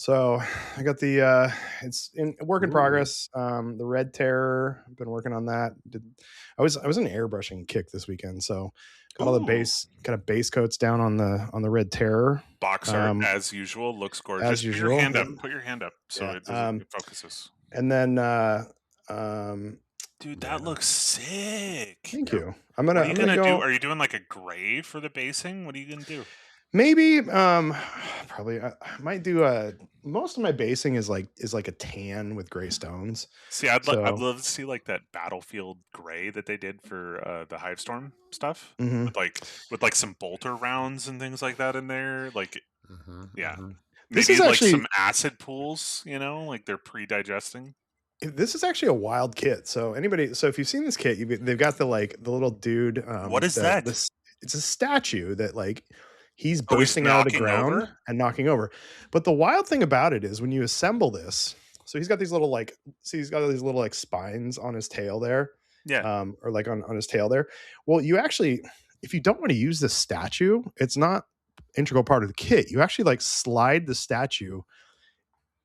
[SPEAKER 1] So I got the it's in work in progress. The Red Terror. I've been working on that. I was in an airbrushing kick this weekend, so got all the base coats down on the Red Terror.
[SPEAKER 3] Box art as usual, looks gorgeous.
[SPEAKER 1] As usual.
[SPEAKER 3] Put your hand up so it focuses.
[SPEAKER 1] And then
[SPEAKER 3] dude, that looks sick.
[SPEAKER 1] Thank you.
[SPEAKER 3] What are you gonna do? Are you doing like a gray for the basing? What are you gonna do?
[SPEAKER 1] Maybe probably I might do most of my basing is like a tan with gray stones.
[SPEAKER 3] See, I'd love to see like that battlefield gray that they did for the Hivestorm stuff, with like some bolter rounds and things like that in there. Like, maybe like some acid pools. You know, like they're pre-digesting.
[SPEAKER 1] This is actually a wild kit. So if you've seen this kit, they've got the little dude.
[SPEAKER 3] What is that?
[SPEAKER 1] It's a statue that like. He's bursting out of the ground and knocking over. But the wild thing about it is when you assemble this, so he's got these little spines on his tail there.
[SPEAKER 3] Yeah.
[SPEAKER 1] Or like on his tail there. Well, you actually, if you don't want to use this statue, it's not integral part of the kit. You actually like slide the statue,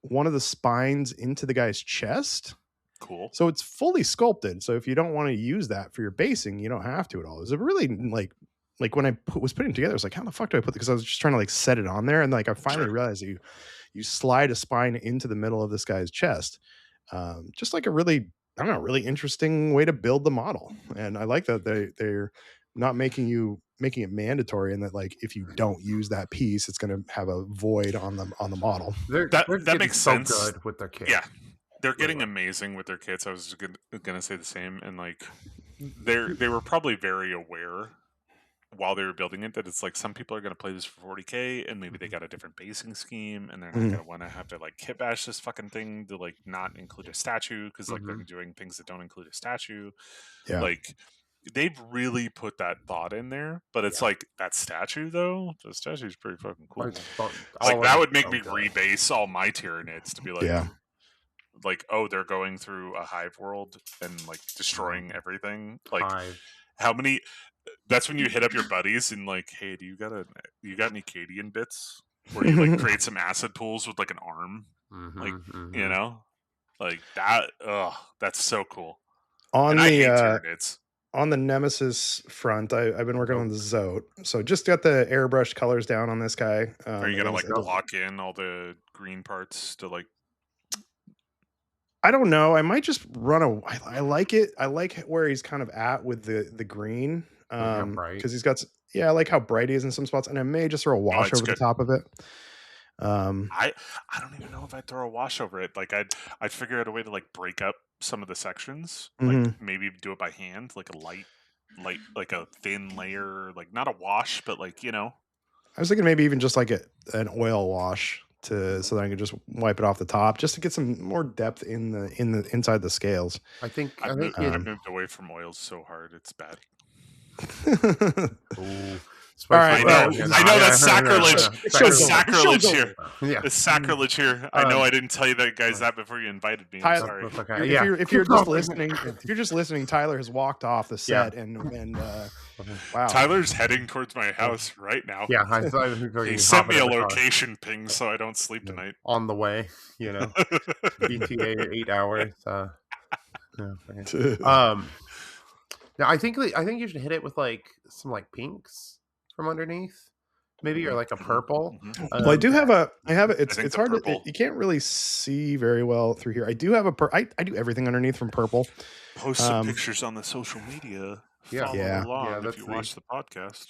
[SPEAKER 1] one of the spines into the guy's chest.
[SPEAKER 3] Cool.
[SPEAKER 1] So it's fully sculpted. So if you don't want to use that for your basing, you don't have to at all. It's a really like when I was putting it together, I was like, how the fuck do I put it? Because I was just trying to like set it on there. And like, I finally realized that you slide a spine into the middle of this guy's chest. Just like a really interesting way to build the model. And I like that they're not making it mandatory. And that like, if you don't use that piece, it's going to have a void on the model.
[SPEAKER 3] That makes sense.
[SPEAKER 2] So good with their kit.
[SPEAKER 3] Yeah. They're getting amazing with their kits. I was going to say the same. And like, they were probably very aware while they were building it that it's like some people are going to play this for 40K and maybe they got a different basing scheme and they're not going to want to have to like kit bash this fucking thing to like not include a statue because like they're doing things that don't include a statue.
[SPEAKER 1] Yeah.
[SPEAKER 3] Like they've really put that thought in there, but it's like that statue though, the statue is pretty fucking cool. Like that would make me rebase all my Tyranids to be like, like, oh, they're going through a hive world and like destroying everything. Like how many? That's when you hit up your buddies and like, hey, do you got any Cadian bits where you like create some acid pools with like an arm, you know, like that. That's so cool.
[SPEAKER 1] On the Nemesis front, I've been working on the Zote, so just got the airbrush colors down on this guy.
[SPEAKER 3] Are you gonna like lock in all the green parts to like
[SPEAKER 1] I don't know. I might just run I like it. I like where he's kind of at with the green. Because he's got, I like how bright he is in some spots, and I may just throw a wash over the top of it.
[SPEAKER 3] I don't even know if I'd throw a wash over it. Like I'd figure out a way to like break up some of the sections, like maybe do it by hand, like a light, like a thin layer, like not a wash, but like, you know.
[SPEAKER 1] I was thinking maybe even just like an oil wash so that I could just wipe it off the top, just to get some more depth in the inside the scales.
[SPEAKER 3] I've moved away from oils so hard, it's bad.
[SPEAKER 2] Ooh.
[SPEAKER 3] All right, I know that's sacrilege. It's sacrilege here. Yeah, it's sacrilege here. I know I didn't tell you guys that before you invited me. I'm sorry.
[SPEAKER 1] If you're just listening, Tyler has walked off the set and wow.
[SPEAKER 3] Tyler's heading towards my house right now.
[SPEAKER 2] Yeah,
[SPEAKER 3] he sent me a location ping so I don't sleep tonight.
[SPEAKER 2] On the way, you know, BTA 8 hours. Now I think you should hit it with like some like pinks from underneath, maybe, or like a purple.
[SPEAKER 1] Well, I have it. It's hard to, you can't really see very well through here. I do have I do everything underneath from purple.
[SPEAKER 3] Post some pictures on the social media. Follow along if you watch the podcast.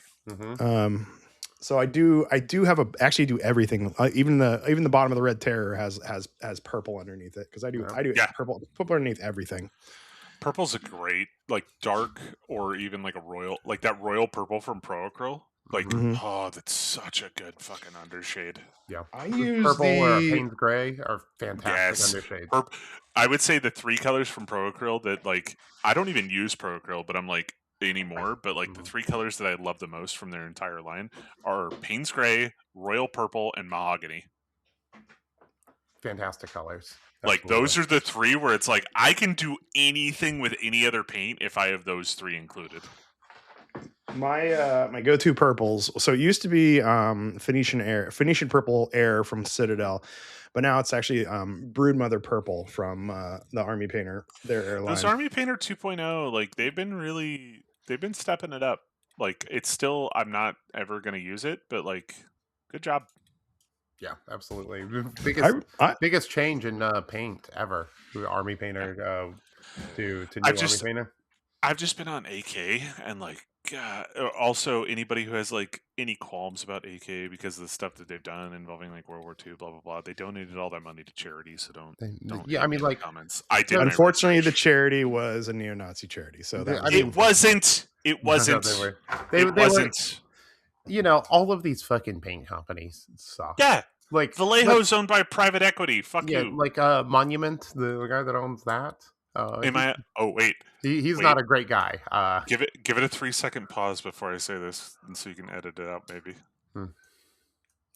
[SPEAKER 1] So I do actually do everything. Even the bottom of the Red Terror has purple underneath it, because I do purple underneath everything.
[SPEAKER 3] Purple's a great, like, dark, or even like a royal, like that royal purple from Proacryl. Like, oh, that's such a good fucking undershade.
[SPEAKER 2] Yeah, I use purple or Payne's Gray are fantastic undershades.
[SPEAKER 3] I would say the 3 colors from Proacryl that, like, I don't even use Proacryl, but I'm like anymore. But like the 3 colors that I love the most from their entire line are Payne's Gray, Royal Purple, and Mahogany.
[SPEAKER 2] Fantastic colors.
[SPEAKER 3] Like, those are the 3 where it's like, I can do anything with any other paint if I have those 3 included.
[SPEAKER 1] My go-to purples. So it used to be Phoenician Purple Air from Citadel, but now it's actually Broodmother Purple from the Army Painter, their airline.
[SPEAKER 3] Those Army Painter 2.0, like, they've been stepping it up. Like, it's still, I'm not ever going to use it, but like, good job.
[SPEAKER 2] Yeah, absolutely. Biggest change in paint ever. Army Painter to new Army Painter.
[SPEAKER 3] I've just been on AK, and like, also anybody who has like any qualms about AK because of the stuff that they've done involving like World War II, blah blah blah. They donated all that money to charity, so don't.
[SPEAKER 2] Yeah, I mean, like,
[SPEAKER 3] comments. I did.
[SPEAKER 1] Unfortunately, the charity was a neo-Nazi charity, so that
[SPEAKER 3] it wasn't. It wasn't.
[SPEAKER 2] They wasn't. You know, all of these fucking paint companies suck.
[SPEAKER 3] Yeah.
[SPEAKER 2] Like,
[SPEAKER 3] Vallejo's owned by private equity. Fuck you.
[SPEAKER 2] Like Monument, the guy that owns that.
[SPEAKER 3] Oh wait,
[SPEAKER 2] he's not a great guy.
[SPEAKER 3] Give it a 3-second pause before I say this, and so you can edit it out. Maybe.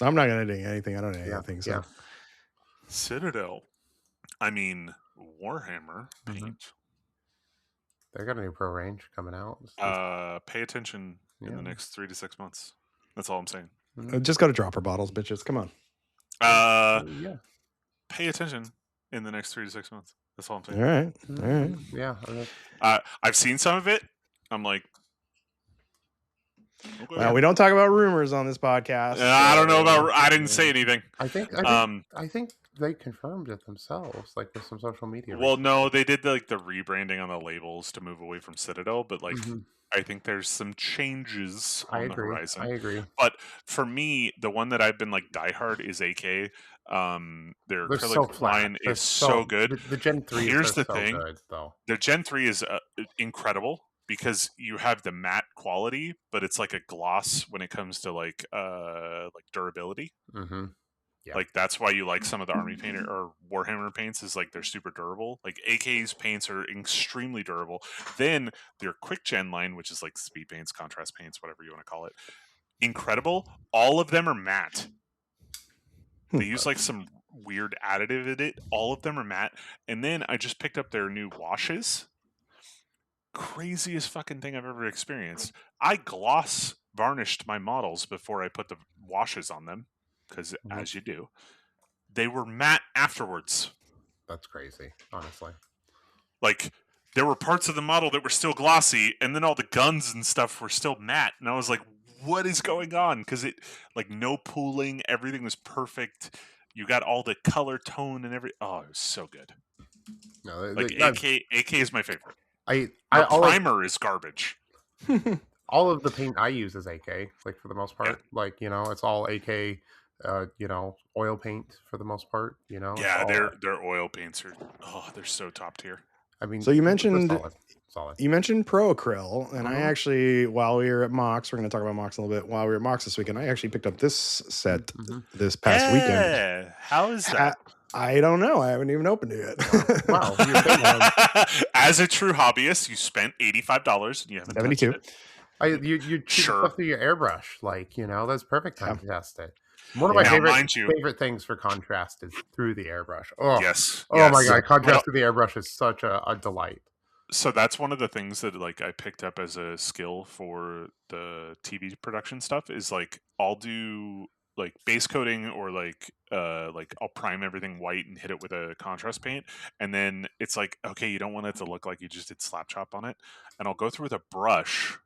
[SPEAKER 1] I'm not editing anything. I don't edit anything. So
[SPEAKER 3] Citadel. I mean, Warhammer paint.
[SPEAKER 2] They got a new pro range coming out.
[SPEAKER 3] Pay attention in the next 3 to 6 months. That's all I'm saying.
[SPEAKER 1] Just got to drop our bottles, bitches. Come on.
[SPEAKER 3] Pay attention in the next 3 to 6 months. That's all I'm saying.
[SPEAKER 1] All right.
[SPEAKER 2] Yeah.
[SPEAKER 3] I've seen some of it. I'm like,
[SPEAKER 1] okay. Well, we don't talk about rumors on this podcast.
[SPEAKER 3] I don't know about. I didn't say anything.
[SPEAKER 2] I think they confirmed it themselves, like with some social media.
[SPEAKER 3] Well, no, they did the rebranding on the labels to move away from Citadel, but like. I think there's some changes on the horizon.
[SPEAKER 2] I agree.
[SPEAKER 3] But for me, the one that I've been like diehard is AK. Their acrylic line is so good.
[SPEAKER 2] The Gen 3
[SPEAKER 3] Here's the
[SPEAKER 2] so
[SPEAKER 3] thing.
[SPEAKER 2] Good, though.
[SPEAKER 3] The Gen 3 is incredible because you have the matte quality, but it's like a gloss when it comes to like durability.
[SPEAKER 2] Yeah.
[SPEAKER 3] Like, that's why you like some of the Army Painter or Warhammer paints, is like they're super durable. Like, AK's paints are extremely durable. Then their quick gen line, which is like speed paints, contrast paints, whatever you want to call it, incredible. All of them are matte. They use like some weird additive in it. All of them are matte. And then I just picked up their new washes. Craziest fucking thing I've ever experienced. I gloss varnished my models before I put the washes on them. Because as you do, they were matte afterwards.
[SPEAKER 2] That's crazy, honestly.
[SPEAKER 3] Like, there were parts of the model that were still glossy, and then all the guns and stuff were still matte. And I was like, what is going on? Because it, like, no pooling, everything was perfect. You got all the color tone and oh, it was so good.
[SPEAKER 2] No,
[SPEAKER 3] like AK is my favorite.
[SPEAKER 2] Primer
[SPEAKER 3] is garbage.
[SPEAKER 2] All of the paint I use is AK, like for the most part. Yeah. Like, it's all AK, oil paint for the most part.
[SPEAKER 3] Yeah, their oil paints are they're so top tier.
[SPEAKER 2] I mean,
[SPEAKER 1] so you mentioned
[SPEAKER 2] solid.
[SPEAKER 1] You mentioned Pro Acryl, and I actually, while we were at Mox, we're going to talk about Mox a little bit. While we were at Mox this weekend, I actually picked up this set this past weekend.
[SPEAKER 3] Yeah, how is that?
[SPEAKER 1] I don't know. I haven't even opened it yet.
[SPEAKER 2] Wow.
[SPEAKER 3] As a true hobbyist, you spent $85 and you haven't
[SPEAKER 1] 72.
[SPEAKER 3] touched it.
[SPEAKER 2] You stuff through your airbrush, like, that's perfect time to test it. One of my favorite things for contrast is through the airbrush. Oh,
[SPEAKER 3] yes.
[SPEAKER 2] Oh my god, contrast through the airbrush is such a delight.
[SPEAKER 3] So that's one of the things that like I picked up as a skill for the TV production stuff is like I'll do like base coating or like I'll prime everything white and hit it with a contrast paint, and then it's like, okay, you don't want it to look like you just did slap chop on it, and I'll go through with a brush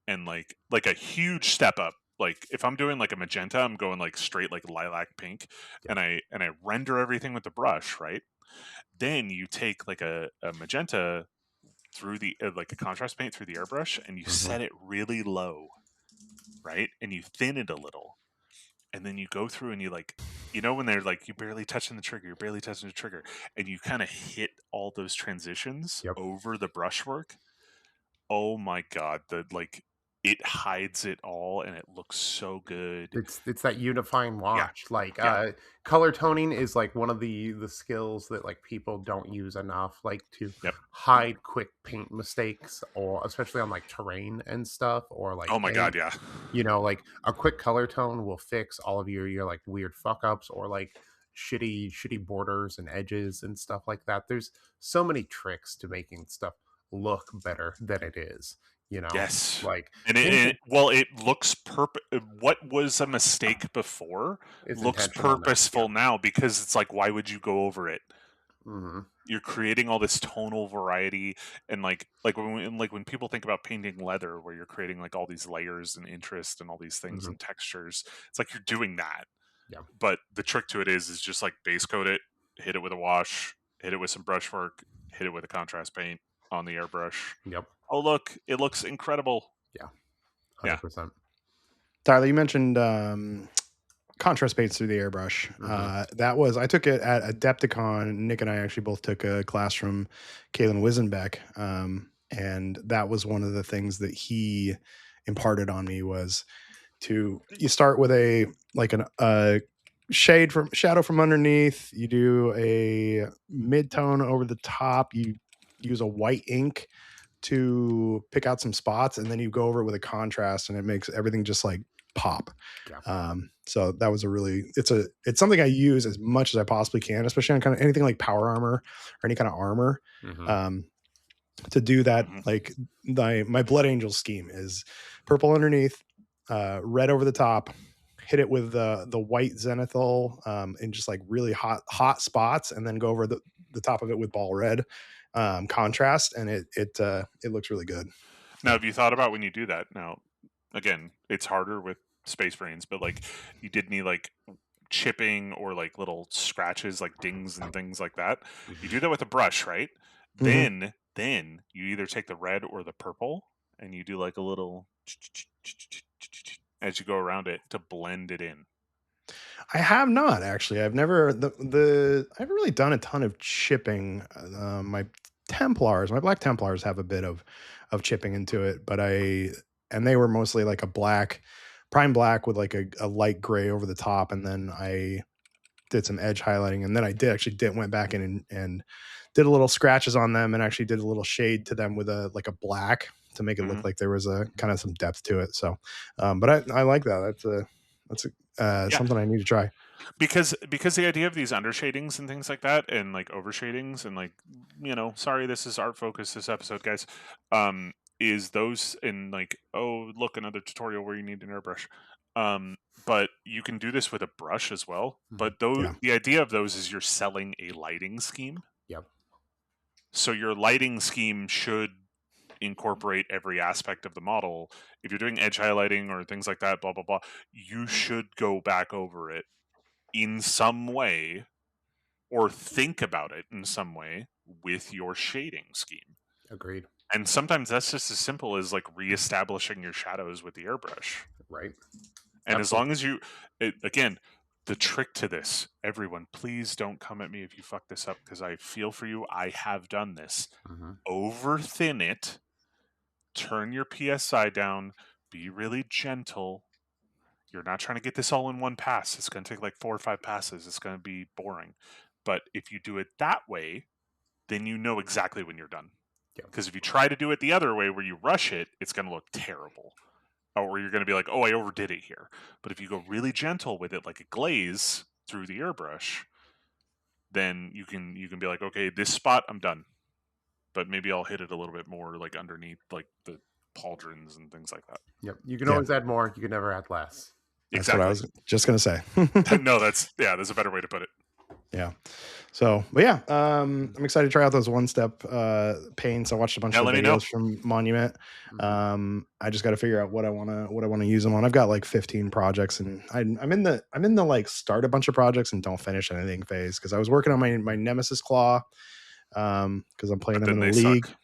[SPEAKER 3] and like a huge step up. Like if I'm doing like a magenta, I'm going like straight like lilac pink, and I render everything with the brush, right? Then you take like a magenta through the like a contrast paint through the airbrush, and you set it really low, right? And you thin it a little, and then you go through and you like, when they're like you're barely touching the trigger, and you kind of hit all those transitions over the brushwork. Oh my god, it hides it all and it looks so good.
[SPEAKER 2] It's that unifying wash. Color toning is like one of the skills that like people don't use enough, like to hide quick paint mistakes, or especially on like terrain and stuff, or like,
[SPEAKER 3] oh my god, yeah,
[SPEAKER 2] like a quick color tone will fix all of your like weird fuck ups, or like shitty borders and edges and stuff like that. There's so many tricks to making stuff look better than it is.
[SPEAKER 3] Yes,
[SPEAKER 2] like,
[SPEAKER 3] and it looks what was a mistake before looks purposeful now, because it's like, why would you go over it? You're creating all this tonal variety, and like when people think about painting leather, where you're creating like all these layers and interest and all these things and textures, it's like you're doing that. But the trick to it is just like base coat it, hit it with a wash, hit it with some brushwork, hit it with a contrast paint on the airbrush. Oh, look, it looks incredible.
[SPEAKER 2] 100%.
[SPEAKER 1] Tyler, you mentioned contrast paints through the airbrush. I took it at Adepticon. Nick and I actually both took a class from Kalen Wisenbeck. And that was one of the things that he imparted on me, was you start with a shadow from underneath. You do a mid-tone over the top. You use a white ink to pick out some spots, and then you go over it with a contrast, and it makes everything just like pop. So that was it's something I use as much as I possibly can, especially on kind of anything like power armor or any kind of armor. To do that, like my Blood Angel scheme is purple underneath, red over the top, hit it with the white zenithal in just like really hot spots, and then go over the top of it with ball red contrast, and it looks really good.
[SPEAKER 3] Now, have you thought about when you do that? Now, again, it's harder with Space Brains, but like you did need like chipping or like little scratches, like dings and things like that. You do that with a brush, right? Then you either take the red or the purple, and you do like a little as you go around it to blend it in.
[SPEAKER 1] I have not actually. I've never I haven't really done a ton of chipping. My Black Templars have a bit of chipping into it, but they were mostly like a prime black with like a light gray over the top, and then I did some edge highlighting, and then I went back in and did a little scratches on them, and actually did a little shade to them with a black to make it look like there was a kind of some depth to it. So, but I like that. That's something I need to try.
[SPEAKER 3] Because the idea of these undershadings and things like that, and like overshadings, and like, sorry, this is art focus this episode, guys, is those in like, oh, look, another tutorial where you need an airbrush. But you can do this with a brush as well. But the idea of those is you're selling a lighting scheme. So your lighting scheme should incorporate every aspect of the model. If you're doing edge highlighting or things like that, blah blah blah, you should go back over it in some way, or think about it in some way with your shading scheme.
[SPEAKER 2] Agreed.
[SPEAKER 3] And sometimes that's just as simple as like reestablishing your shadows with the airbrush.
[SPEAKER 2] Right.
[SPEAKER 3] And as long as again, the trick to this, everyone, please don't come at me if you fuck this up, because I feel for you. I have done this. Over thin it, turn your PSI down, be really gentle. You're not trying to get this all in one pass. It's going to take like 4 or 5 passes. It's going to be boring. But if you do it that way, then you know exactly when you're done. Because if you try to do it the other way where you rush it, it's going to look terrible. Or you're going to be like, oh, I overdid it here. But if you go really gentle with it, like a glaze through the airbrush, then you can be like, okay, this spot, I'm done. But maybe I'll hit it a little bit more like underneath like the pauldrons and things like that.
[SPEAKER 2] Yep. You can always add more. You can never add less.
[SPEAKER 1] That's what I was just going to say.
[SPEAKER 3] No, there's a better way to put it.
[SPEAKER 1] Yeah. So, but yeah, I'm excited to try out those one-step paints. I watched a bunch of videos from Monument. I just got to figure out what I want to use them on. I've got like 15 projects, and I'm in the like start a bunch of projects and don't finish anything phase, because I was working on my Nemesis Claw because I'm playing them in the league. Suck.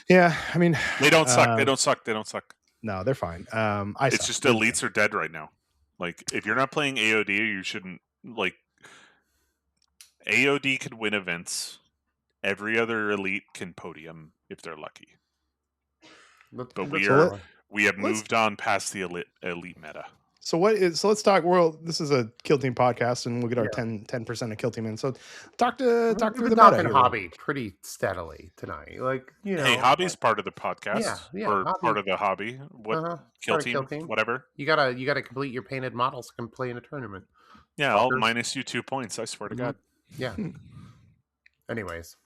[SPEAKER 1] Yeah, I mean,
[SPEAKER 3] they don't suck. They don't suck.
[SPEAKER 1] No, they're fine.
[SPEAKER 3] It's just elites are dead right now. Like, if you're not playing AOD, you shouldn't like. AOD can win events. Every other elite can podium if they're lucky. But we have moved on past the elite meta.
[SPEAKER 1] So let's talk. This is a Kill Team podcast, and we'll get our 10% of Kill Team in. So talk through the meta
[SPEAKER 2] hobby pretty steadily tonight. Like, you know,
[SPEAKER 3] hey, hobby's part of the podcast, or hobby. Part of the hobby. What Kill Team, whatever.
[SPEAKER 2] You gotta complete your painted models and play in a tournament.
[SPEAKER 3] Yeah, I'll minus you 2 points. I swear to God.
[SPEAKER 2] Yeah. Anyways,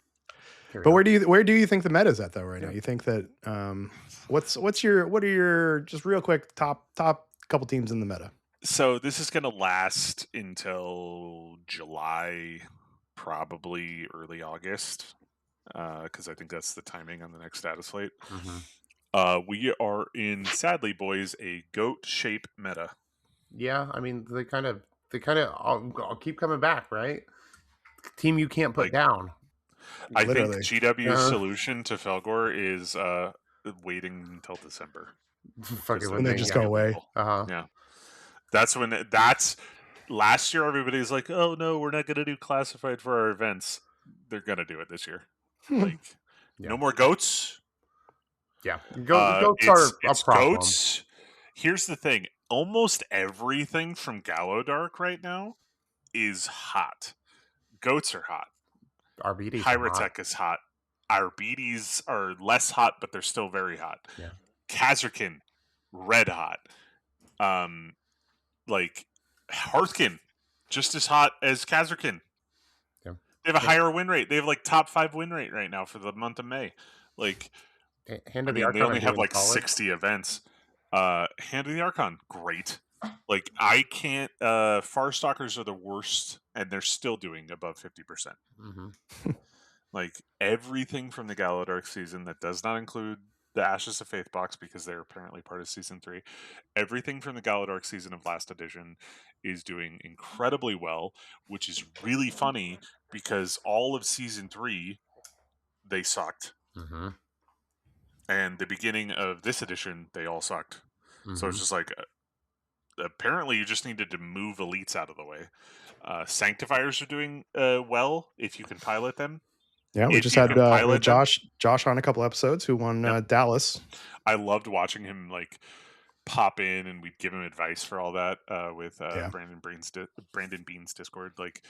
[SPEAKER 1] but where do you think the meta is at though right now? You think that what are your just real quick top couple teams in the meta?
[SPEAKER 3] So this is going to last until July, probably early August, because I think that's the timing on the next status slate. We are in, sadly, boys, a goat shape meta.
[SPEAKER 2] Yeah, I mean they kind of I'll keep coming back, right? Team you can't put down.
[SPEAKER 3] I think GW's solution to Felgor is waiting until December.
[SPEAKER 1] When they just go away.
[SPEAKER 3] Yeah. That's last year everybody's like, oh no, we're not going to do classified for our events. They're going to do it this year. Like, no more goats.
[SPEAKER 2] Yeah. Goats are a problem.
[SPEAKER 3] Goats. Here's the thing. Almost everything from Gallowdark right now is hot. Goats are hot.
[SPEAKER 2] RBDs
[SPEAKER 3] Hyrotech is hot. RBDs are less hot, but they're still very hot.
[SPEAKER 2] Yeah.
[SPEAKER 3] Kazarkin, red hot. Like Hearthkin, just as hot as Kazarkin.
[SPEAKER 2] Yeah.
[SPEAKER 3] They have a higher win rate. They have like top 5 win rate right now for the month of May. Like, they only have like 60 events. Hand of the Archon, great. Like, I can't. Farstalkers are the worst, and they're still doing above 50%. Like, everything from the Gallowdark season that does not include the Ashes of Faith box, because they're apparently part of season 3. Everything from the Gallowdark season of last edition is doing incredibly well, which is really funny because all of season 3 they sucked, and the beginning of this edition they all sucked. So it's just like, apparently you just needed to move elites out of the way. Sanctifiers are doing well if you can pilot them.
[SPEAKER 1] Yeah, we just had Josh on a couple episodes who won Dallas.
[SPEAKER 3] I loved watching him like pop in, and we'd give him advice for all that with Brandon Bean's Discord. Like,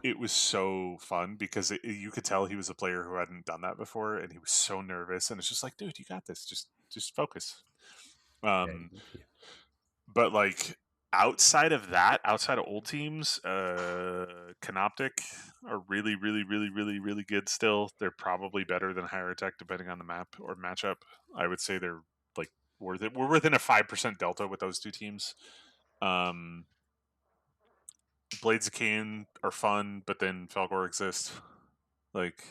[SPEAKER 3] it was so fun because you could tell he was a player who hadn't done that before, and he was so nervous. And it's just like, dude, you got this. Just focus. But like, outside of old teams, Canoptic are really, really, really, really, really good still. They're probably better than Hyrotech depending on the map or matchup. I would say they're like, we're within a 5% delta with those two teams. Blades of Cain are fun, but then Felgor exists. Like,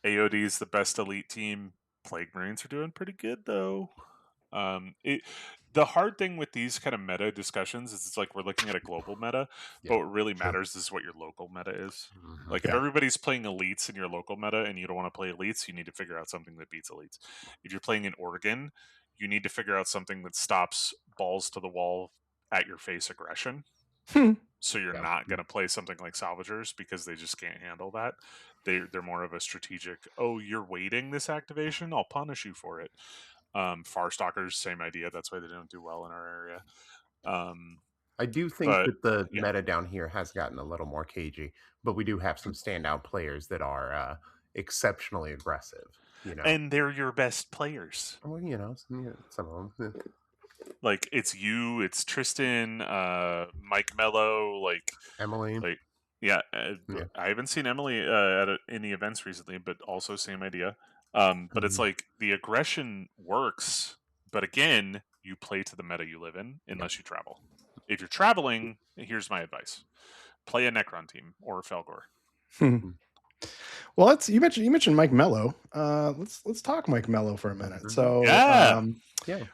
[SPEAKER 3] AOD is the best elite team. Plague Marines are doing pretty good though. The the hard thing with these kind of meta discussions is it's like we're looking at a global meta, but what really matters is what your local meta is. Like if everybody's playing elites in your local meta and you don't want to play elites, you need to figure out something that beats elites. If you're playing in Oregon, you need to figure out something that stops balls to the wall at your face aggression. So you're not going to play something like Salvagers because they just can't handle that. They're more of a strategic, oh, you're waiting this activation, I'll punish you for it. Farstalkers, same idea. That's why they don't do well in our area.
[SPEAKER 2] I do think that the meta down here has gotten a little more cagey, but we do have some standout players that are exceptionally aggressive. You know,
[SPEAKER 3] and they're your best players.
[SPEAKER 2] Well, you know, some of them.
[SPEAKER 3] Like it's you, it's Tristan, Mike Mello, like
[SPEAKER 2] Emily.
[SPEAKER 3] Like yeah, I haven't seen Emily at any events recently, but also same idea. But it's like the aggression works, but again, you play to the meta you live in unless you travel. If you're traveling, here's my advice: play a Necron team or a Felgor.
[SPEAKER 1] Well, you mentioned Mike Mello. Let's talk Mike Mello for a minute. So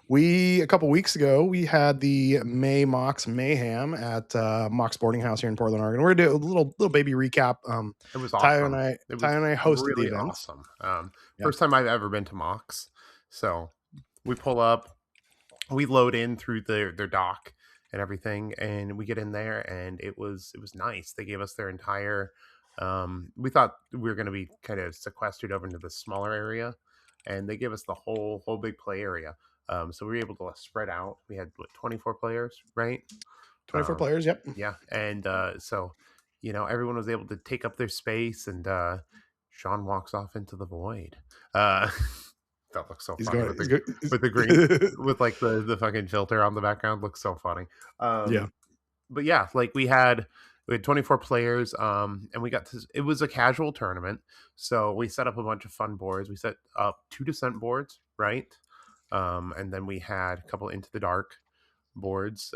[SPEAKER 1] we a couple weeks ago we had the May Mox Mayhem at Mox Boarding House here in Portland, Oregon. We're gonna do a little baby recap.
[SPEAKER 2] It was awesome.
[SPEAKER 1] Tyler and I hosted
[SPEAKER 2] really
[SPEAKER 1] the event.
[SPEAKER 2] Awesome. First time I've ever been to Mox. So we pull up, we load in through their dock and everything, and we get in there, and it was nice. They gave us their entire. We thought we were going to be kind of sequestered over into the smaller area, and they gave us the whole big play area. So we were able to spread out. We had 24 players, right?
[SPEAKER 1] 24 players, yep.
[SPEAKER 2] Yeah, and so everyone was able to take up their space, and Shawn walks off into the void. That looks so funny with the green, with like the fucking filter on the background. Looks so funny. But yeah, like we had 24 players, and we got to, it was a casual tournament, so we set up a bunch of fun boards. We set up 2 Descent boards, right? And then we had a couple Into the Dark boards.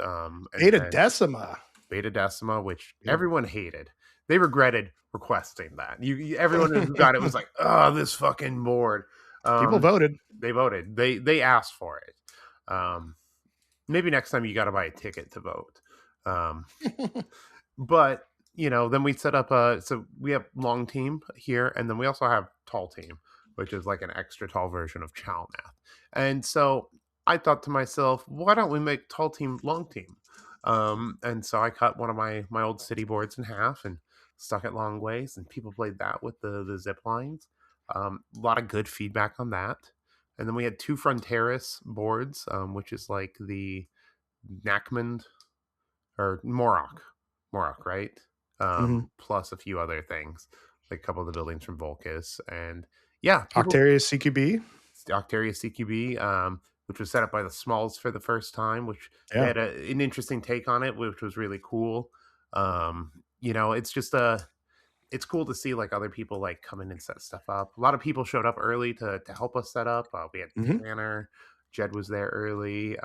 [SPEAKER 1] Beta Decima,
[SPEAKER 2] which everyone hated. They regretted requesting that. Everyone who got it was like, oh, this fucking board.
[SPEAKER 1] People voted.
[SPEAKER 2] They voted. They asked for it. Maybe next time you got to buy a ticket to vote. But then we set up so we have long team here, and then we also have tall team, which is like an extra tall version of Chalmath. And so I thought to myself, why don't we make tall team long team? And so I cut one of my old city boards in half and stuck it long ways, and people played that with the zip lines. A lot of good feedback on that. And then we had 2 Fronteras boards, which is like the Nakmand or Morok, right? Plus a few other things, like a couple of the buildings from Volcus, and
[SPEAKER 1] Octarius
[SPEAKER 2] CQB, which was set up by the Smalls for the first time, which they had an interesting take on it, which was really cool. It's just it's cool to see like other people like come in and set stuff up. A lot of people showed up early to help us set up. We had Tanner, Jed was there early.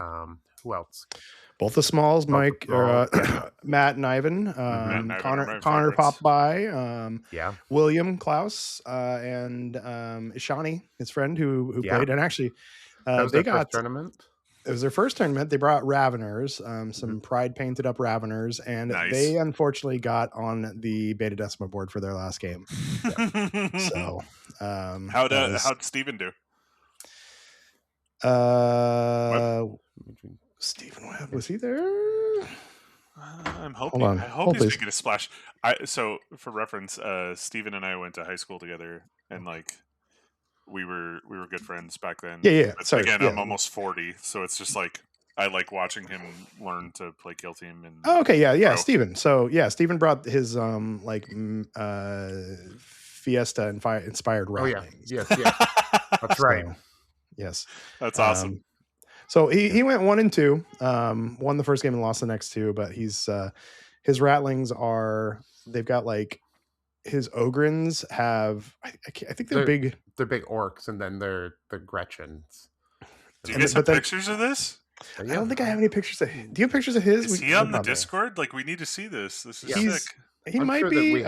[SPEAKER 2] Who else?
[SPEAKER 1] Both the Smalls, Mike, Matt and Ivan. Connor popped by. William Klaus and Ishani, his friend who played. And actually, they got
[SPEAKER 2] tournament.
[SPEAKER 1] It was their first tournament. They brought Raveners, some pride painted up Raveners, and they unfortunately got on the Beta Decima board for their last game. So,
[SPEAKER 3] how'd Steven do?
[SPEAKER 1] Steven Webb, was he there?
[SPEAKER 3] I'm hoping. I hope he's making a splash. So, for reference, Steven and I went to high school together, and like we were good friends back then.
[SPEAKER 1] Yeah.
[SPEAKER 3] But I'm almost 40, so it's just like I like watching him learn to play Kill Team. And
[SPEAKER 1] Steven. So Steven brought his Fiesta inspired rattlings.
[SPEAKER 2] Yes. That's right.
[SPEAKER 1] Yes,
[SPEAKER 3] that's awesome.
[SPEAKER 1] So he went 1 and 2, won the first game and lost the next 2, but he's his rattlings they've got like his Ogrins have I think they're big.
[SPEAKER 2] They're big orcs, and then they're Gretchens.
[SPEAKER 3] Do you guys have pictures of this?
[SPEAKER 1] I don't think I have any pictures of his. Do you have pictures of his?
[SPEAKER 3] Is he on the Discord? Like, we need to see this. This is sick.
[SPEAKER 1] He might be.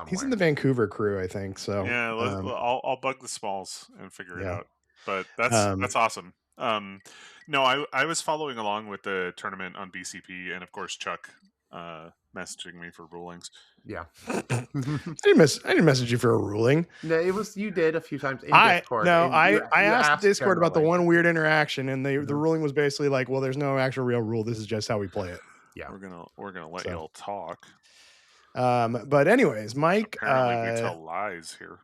[SPEAKER 1] He's in the Vancouver crew, I think. So
[SPEAKER 3] yeah, I'll bug the Smalls and figure it out. But that's awesome. No, I was following along with the tournament on BCP, and of course Chuck messaging me for rulings.
[SPEAKER 2] Yeah.
[SPEAKER 1] I didn't message you for a ruling.
[SPEAKER 2] No, it was you did a few times in Discord.
[SPEAKER 1] I asked Discord
[SPEAKER 2] generally
[SPEAKER 1] about the one weird interaction, and the ruling was basically like, well, there's no actual real rule. This is just how we play it.
[SPEAKER 2] Yeah,
[SPEAKER 3] we're gonna let y'all talk.
[SPEAKER 1] But anyways, Mike.
[SPEAKER 3] Apparently, we tell lies here.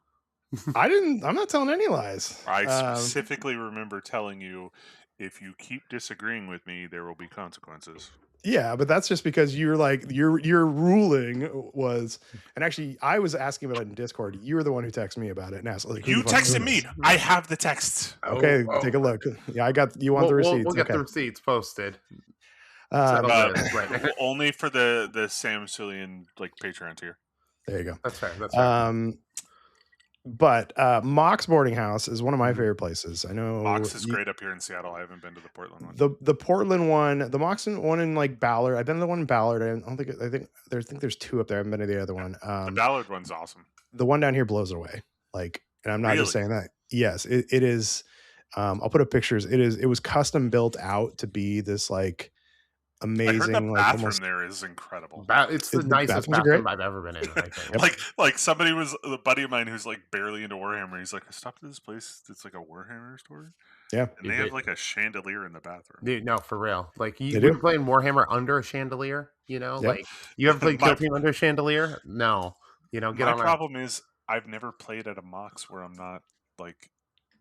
[SPEAKER 1] I'm not telling any lies.
[SPEAKER 3] I specifically remember telling you, if you keep disagreeing with me, there will be consequences.
[SPEAKER 1] Yeah, but that's just because you're like your ruling was, and actually I was asking about it in Discord. You were the one who texted me about it and asked, like,
[SPEAKER 3] you texted me. I have the texts.
[SPEAKER 1] Okay, take a look. Yeah, I got you. Want the receipts?
[SPEAKER 2] We'll get the receipts posted.
[SPEAKER 3] Only for the Sam Cillian like Patreon tier.
[SPEAKER 1] There you go.
[SPEAKER 2] That's fair. That's fair.
[SPEAKER 1] But Mox Boarding House is one of my favorite places. I know
[SPEAKER 3] Mox is great up here in Seattle. I haven't been to the Portland one.
[SPEAKER 1] The Portland one, the Mox one in like Ballard. I've been to the one in Ballard. I think there's two up there. I haven't been to the other one.
[SPEAKER 3] The Ballard one's awesome.
[SPEAKER 1] The one down here blows it away. Like, and I'm not just saying that. Yes, it is. I'll put up pictures. It was custom built out to be this like amazing.
[SPEAKER 3] I heard the bathroom there is incredible.
[SPEAKER 2] It's the nicest bathroom I've ever been in. I think.
[SPEAKER 3] like somebody was a buddy of mine who's like barely into Warhammer. He's like, I stopped at this place. It's like a Warhammer store.
[SPEAKER 1] Yeah,
[SPEAKER 3] and they have like a chandelier in the bathroom.
[SPEAKER 2] Dude, no, for real. Like you've been playing Warhammer under a chandelier. You know, like you ever played Kill Team under a chandelier? No. You know,
[SPEAKER 3] my problem is I've never played at a Mox where I'm not like.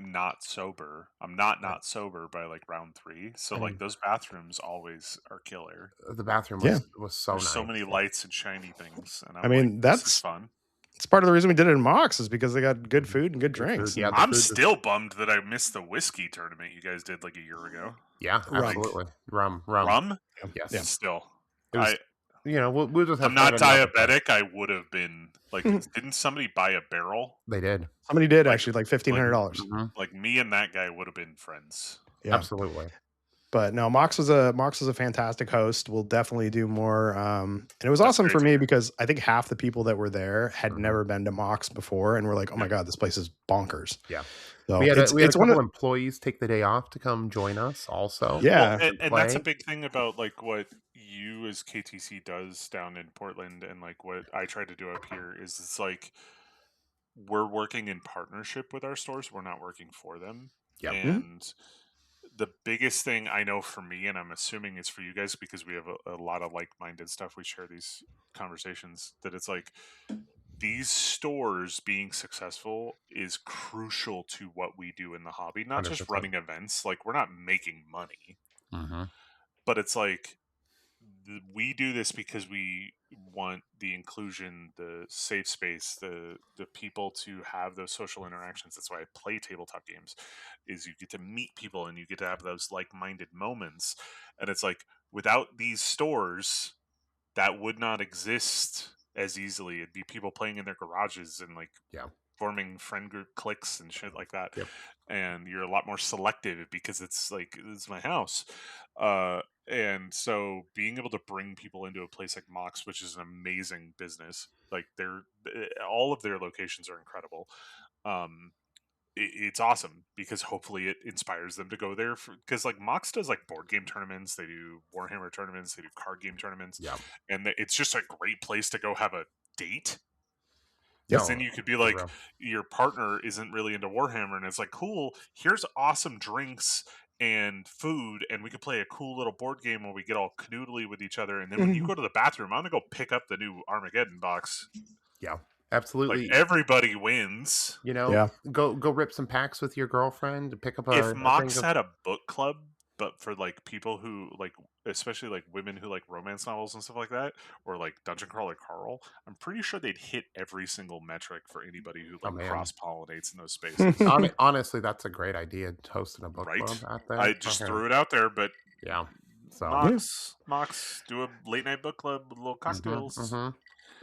[SPEAKER 3] Not sober. I'm not sober by like round 3. So like those bathrooms always are killer.
[SPEAKER 2] The bathroom was so nice.
[SPEAKER 3] So many lights and shiny things. And
[SPEAKER 1] I mean, that's
[SPEAKER 3] fun.
[SPEAKER 1] It's part of the reason we did it in Mox is because they got good food and good drinks.
[SPEAKER 2] Yeah,
[SPEAKER 3] I'm still bummed that I missed the whiskey tournament you guys did like a year ago.
[SPEAKER 2] Yeah, absolutely. Rum.
[SPEAKER 3] Yes.
[SPEAKER 2] Yeah.
[SPEAKER 3] Still.
[SPEAKER 2] We'll just have
[SPEAKER 3] I'm not diabetic. I would have been like, didn't somebody buy a barrel?
[SPEAKER 2] They did.
[SPEAKER 1] Somebody did actually, like $1,500.
[SPEAKER 3] Like me and that guy would have been friends.
[SPEAKER 1] Yeah.
[SPEAKER 2] Absolutely.
[SPEAKER 1] But no, Mox was a fantastic host. We'll definitely do more. And it was awesome for me because I think half the people that were there had never been to Mox before, and we're like, oh my god, this place is bonkers.
[SPEAKER 2] Yeah.
[SPEAKER 1] So
[SPEAKER 2] we had a couple employees take the day off to come join us also.
[SPEAKER 1] Yeah.
[SPEAKER 3] Well, and that's a big thing about like what you as KTC does down in Portland and like what I try to do up here is it's like we're working in partnership with our stores. We're not working for them.
[SPEAKER 2] Yeah.
[SPEAKER 3] And the biggest thing I know for me, and I'm assuming is for you guys because we have a lot of like-minded stuff. We share these conversations that it's like these stores being successful is crucial to what we do in the hobby, not 100%. Just running events. Like we're not making money, but it's like we do this because we want the inclusion, the safe space, the people to have those social interactions. That's why I play tabletop games, is you get to meet people and you get to have those like-minded moments. And it's like without these stores, that would not exist as easily. It'd be people playing in their garages and like forming friend group cliques and shit like that.
[SPEAKER 2] Yep.
[SPEAKER 3] And you're a lot more selective because it's like, this is my house. And so being able to bring people into a place like Mox, which is an amazing business, like all of their locations are incredible. It's awesome because hopefully it inspires them to go there because like Mox does like board game tournaments, they do Warhammer tournaments, they do card game tournaments, and it's just a great place to go have a date. Because then you could be like, your partner isn't really into Warhammer, and it's like, cool, here's awesome drinks and food, and we could play a cool little board game where we get all canoodly with each other, and then when you go to the bathroom, I'm gonna go pick up the new Armageddon box.
[SPEAKER 2] Yeah. Absolutely.
[SPEAKER 3] Like everybody wins.
[SPEAKER 2] You know, go rip some packs with your girlfriend to pick up
[SPEAKER 3] if Mox had a book club, but for like people who like, especially like women who like romance novels and stuff like that, or like Dungeon Crawler Carl, I'm pretty sure they'd hit every single metric for anybody who like cross pollinates in those spaces.
[SPEAKER 2] Honestly, that's a great idea, hosting a book club out there.
[SPEAKER 3] I just threw it out there, but
[SPEAKER 2] yeah. So
[SPEAKER 3] Mox, do a late night book club with little cocktails.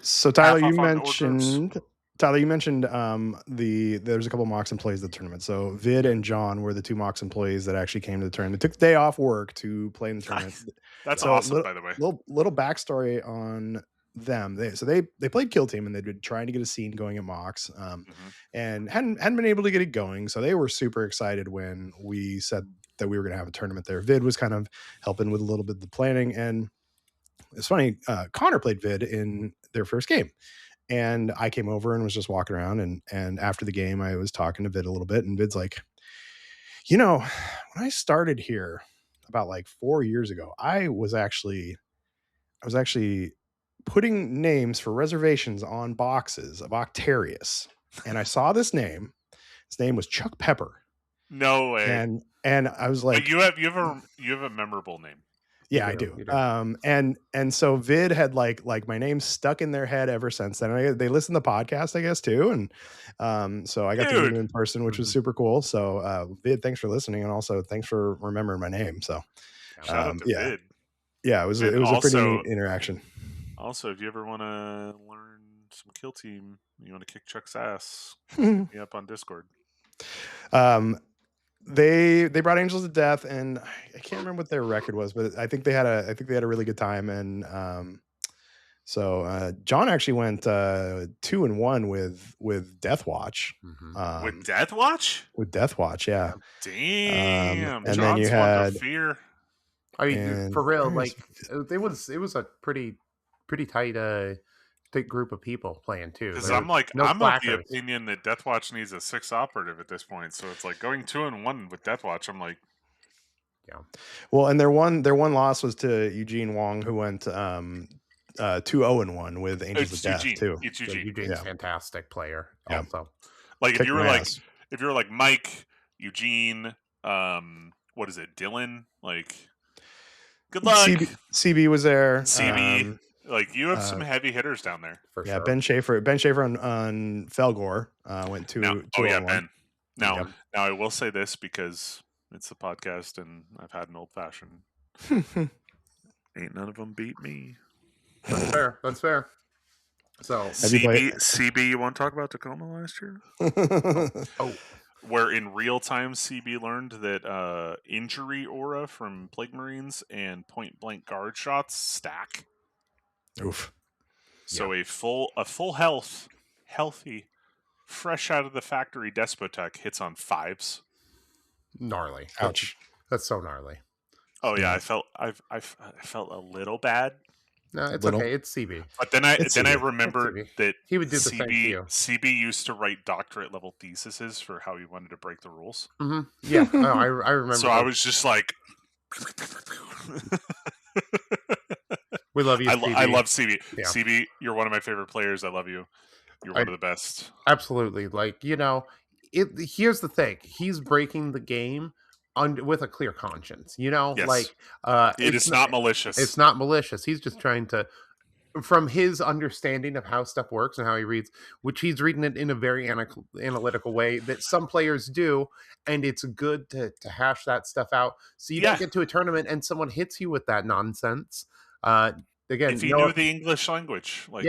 [SPEAKER 1] So Tyler, you mentioned there's a couple Mox employees at the tournament. So Vid and John were the two Mox employees that actually came to the tournament. They took the day off work to play in the tournament.
[SPEAKER 3] That's awesome, by the way.
[SPEAKER 1] Little backstory on them. They played Kill Team and they'd been trying to get a scene going at Mox, and hadn't been able to get it going. So they were super excited when we said that we were going to have a tournament there. Vid was kind of helping with a little bit of the planning, and it's funny. Connor played Vid in their first game, and I came over and was just walking around, and after the game, I was talking to Vid a little bit, and Vid's like, you know, when I started here about like 4 years ago, I was actually putting names for reservations on boxes of Octarius, and I saw this name. His name was Chuck Pepper.
[SPEAKER 3] No way.
[SPEAKER 1] And I was like,
[SPEAKER 3] but you have a memorable name.
[SPEAKER 1] Yeah, I do. And so Vid had like my name stuck in their head ever since then. They listen to the podcast, I guess, too. And so I got to meet him in person, which was super cool. So Vid, thanks for listening, and also thanks for remembering my name. So
[SPEAKER 3] shout out to Vid.
[SPEAKER 1] Yeah, it was a pretty neat interaction.
[SPEAKER 3] Also, if you ever want to learn some Kill Team, you want to kick Chuck's ass, hit me up on Discord.
[SPEAKER 1] They brought Angels of Death, and I can't remember what their record was, but I think they had a really good time. And so John actually went 2-1 with Death Watch.
[SPEAKER 3] With Death Watch?
[SPEAKER 1] With Death Watch, yeah.
[SPEAKER 3] Damn.
[SPEAKER 1] And
[SPEAKER 3] John's
[SPEAKER 1] then you had
[SPEAKER 3] fear.
[SPEAKER 2] I mean, for real, like it was a pretty tight group of people playing too.
[SPEAKER 3] Because I'm of the opinion that Death Watch needs a 6 operative at this point. So it's like going 2-1 with Death Watch. I'm like,
[SPEAKER 2] yeah.
[SPEAKER 1] Well, and their one loss was to Eugene Wong, who went 2-0-1 with Angels of Death too.
[SPEAKER 3] It's Eugene.
[SPEAKER 2] Eugene's fantastic player. Yeah. Also,
[SPEAKER 3] like if you were like Mike, Eugene, what is it, Dylan? Like, good luck.
[SPEAKER 1] CB was there.
[SPEAKER 3] CB. Like, you have some heavy hitters down there.
[SPEAKER 1] For sure. Ben Schaefer on Felgor went 2-1.
[SPEAKER 3] Ben. Now I will say this because it's the podcast and I've had an old fashioned. Ain't none of them beat me.
[SPEAKER 2] That's fair. So
[SPEAKER 3] CB, you want to talk about Tacoma last year? Where in real time CB learned that injury aura from Plague Marines and point blank guard shots stack.
[SPEAKER 1] Oof.
[SPEAKER 3] So a full healthy, fresh out of the factory Despotech hits on 5s.
[SPEAKER 2] Gnarly.
[SPEAKER 1] Ouch.
[SPEAKER 2] That's so gnarly.
[SPEAKER 3] Oh yeah, I felt a little bad.
[SPEAKER 2] No, it's okay. It's CB.
[SPEAKER 3] But then I remembered that
[SPEAKER 2] he would do the same to you.
[SPEAKER 3] CB used to write doctorate level theses for how he wanted to break the rules.
[SPEAKER 2] Mm-hmm. Yeah, I remember.
[SPEAKER 3] So I was just like,
[SPEAKER 2] we love you, CB.
[SPEAKER 3] I love CB. Yeah. CB, you're one of my favorite players. I love you. You're one of the best.
[SPEAKER 2] Absolutely. Like, here's the thing. He's breaking the game with a clear conscience.
[SPEAKER 3] Yes.
[SPEAKER 2] Like
[SPEAKER 3] it is not malicious.
[SPEAKER 2] It's not malicious. He's just trying to, from his understanding of how stuff works and how he reads, which he's reading it in a very analytical way that some players do, and it's good to hash that stuff out so you don't get to a tournament and someone hits you with that nonsense. Again,
[SPEAKER 3] if you knew the English language, like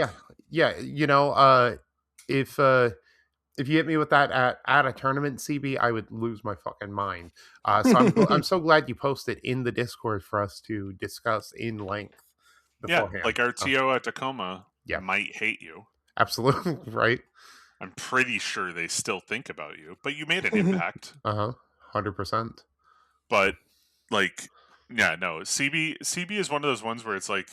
[SPEAKER 2] if you hit me with that at a tournament, CB, I would lose my fucking mind. So I'm so glad you posted in the Discord for us to discuss in length beforehand.
[SPEAKER 3] Yeah, like our TO at Tacoma might hate you.
[SPEAKER 2] Absolutely, right?
[SPEAKER 3] I'm pretty sure they still think about you, but you made an impact.
[SPEAKER 2] 100%.
[SPEAKER 3] But, like, yeah, no, CB is one of those ones where it's like,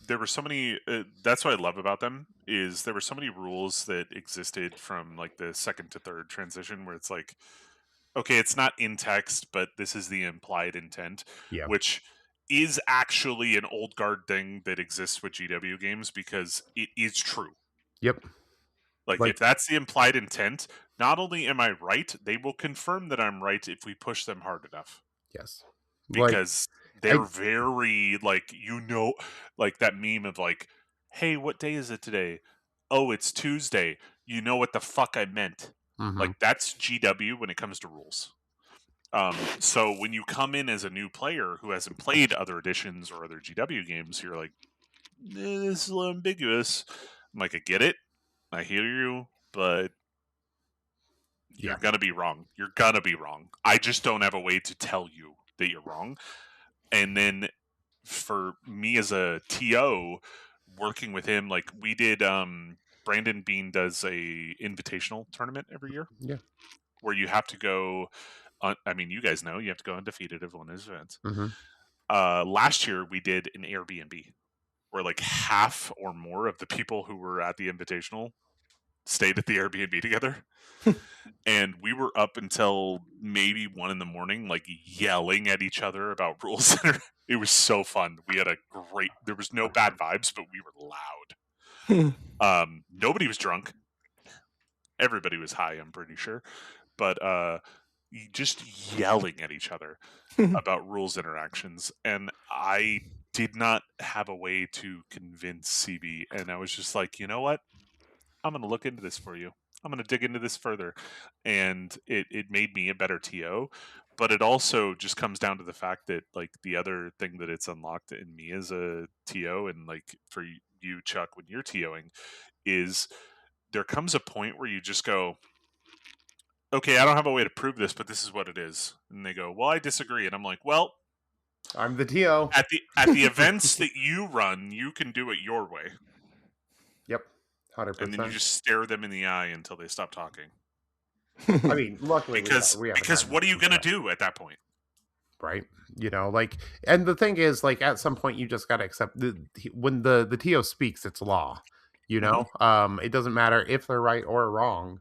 [SPEAKER 3] there were so many, that's what I love about them, is there were so many rules that existed from, like, the second to third transition where it's like, okay, it's not in text, but this is the implied intent, which is actually an old guard thing that exists with GW games because it is true.
[SPEAKER 2] Yep.
[SPEAKER 3] Like, if that's the implied intent, not only am I right, they will confirm that I'm right if we push them hard enough.
[SPEAKER 2] Yes.
[SPEAKER 3] Because they're very, like, like that meme of like, hey, what day is it today? Oh, it's Tuesday. You know what the fuck I meant. Mm-hmm. Like, that's GW when it comes to rules. So when you come in as a new player who hasn't played other editions or other GW games, you're like, this is a little ambiguous. I'm like, I get it. I hear you, but you're going to be wrong. You're going to be wrong. I just don't have a way to tell you that you're wrong. And then for me as a TO, working with him, like we did, Brandon Bean does a invitational tournament every year.
[SPEAKER 2] Yeah.
[SPEAKER 3] Where you have to go I mean, you guys know you have to go undefeated if one of these events.
[SPEAKER 2] Mm-hmm.
[SPEAKER 3] Last year we did an Airbnb where like half or more of the people who were at the invitational stayed at the Airbnb together. And we were up until maybe 1 a.m, like yelling at each other about rules. It was so fun. We had there was no bad vibes, but we were loud. Nobody was drunk. Everybody was high, I'm pretty sure. But just yelling at each other about rules interactions. And I did not have a way to convince CB. And I was just like, you know what? I'm going to look into this for you. I'm going to dig into this further. And it made me a better TO. But it also just comes down to the fact that, like, the other thing that it's unlocked in me as a TO, and like for you, Chuck, when you're TOing, is there comes a point where you just go, okay, I don't have a way to prove this, but this is what it is. And they go, well, I disagree. And I'm like, well,
[SPEAKER 2] I'm the TO.
[SPEAKER 3] At the events that you run, you can do it your way.
[SPEAKER 2] Yep, 100%.
[SPEAKER 3] And then you just stare them in the eye until they stop talking.
[SPEAKER 2] I mean, luckily
[SPEAKER 3] because what are you going to do at that point?
[SPEAKER 2] Right. You know, like, and the thing is, like, at some point you just got to accept when the TO speaks, it's law, you know.
[SPEAKER 3] Mm-hmm.
[SPEAKER 2] It doesn't matter if they're right or wrong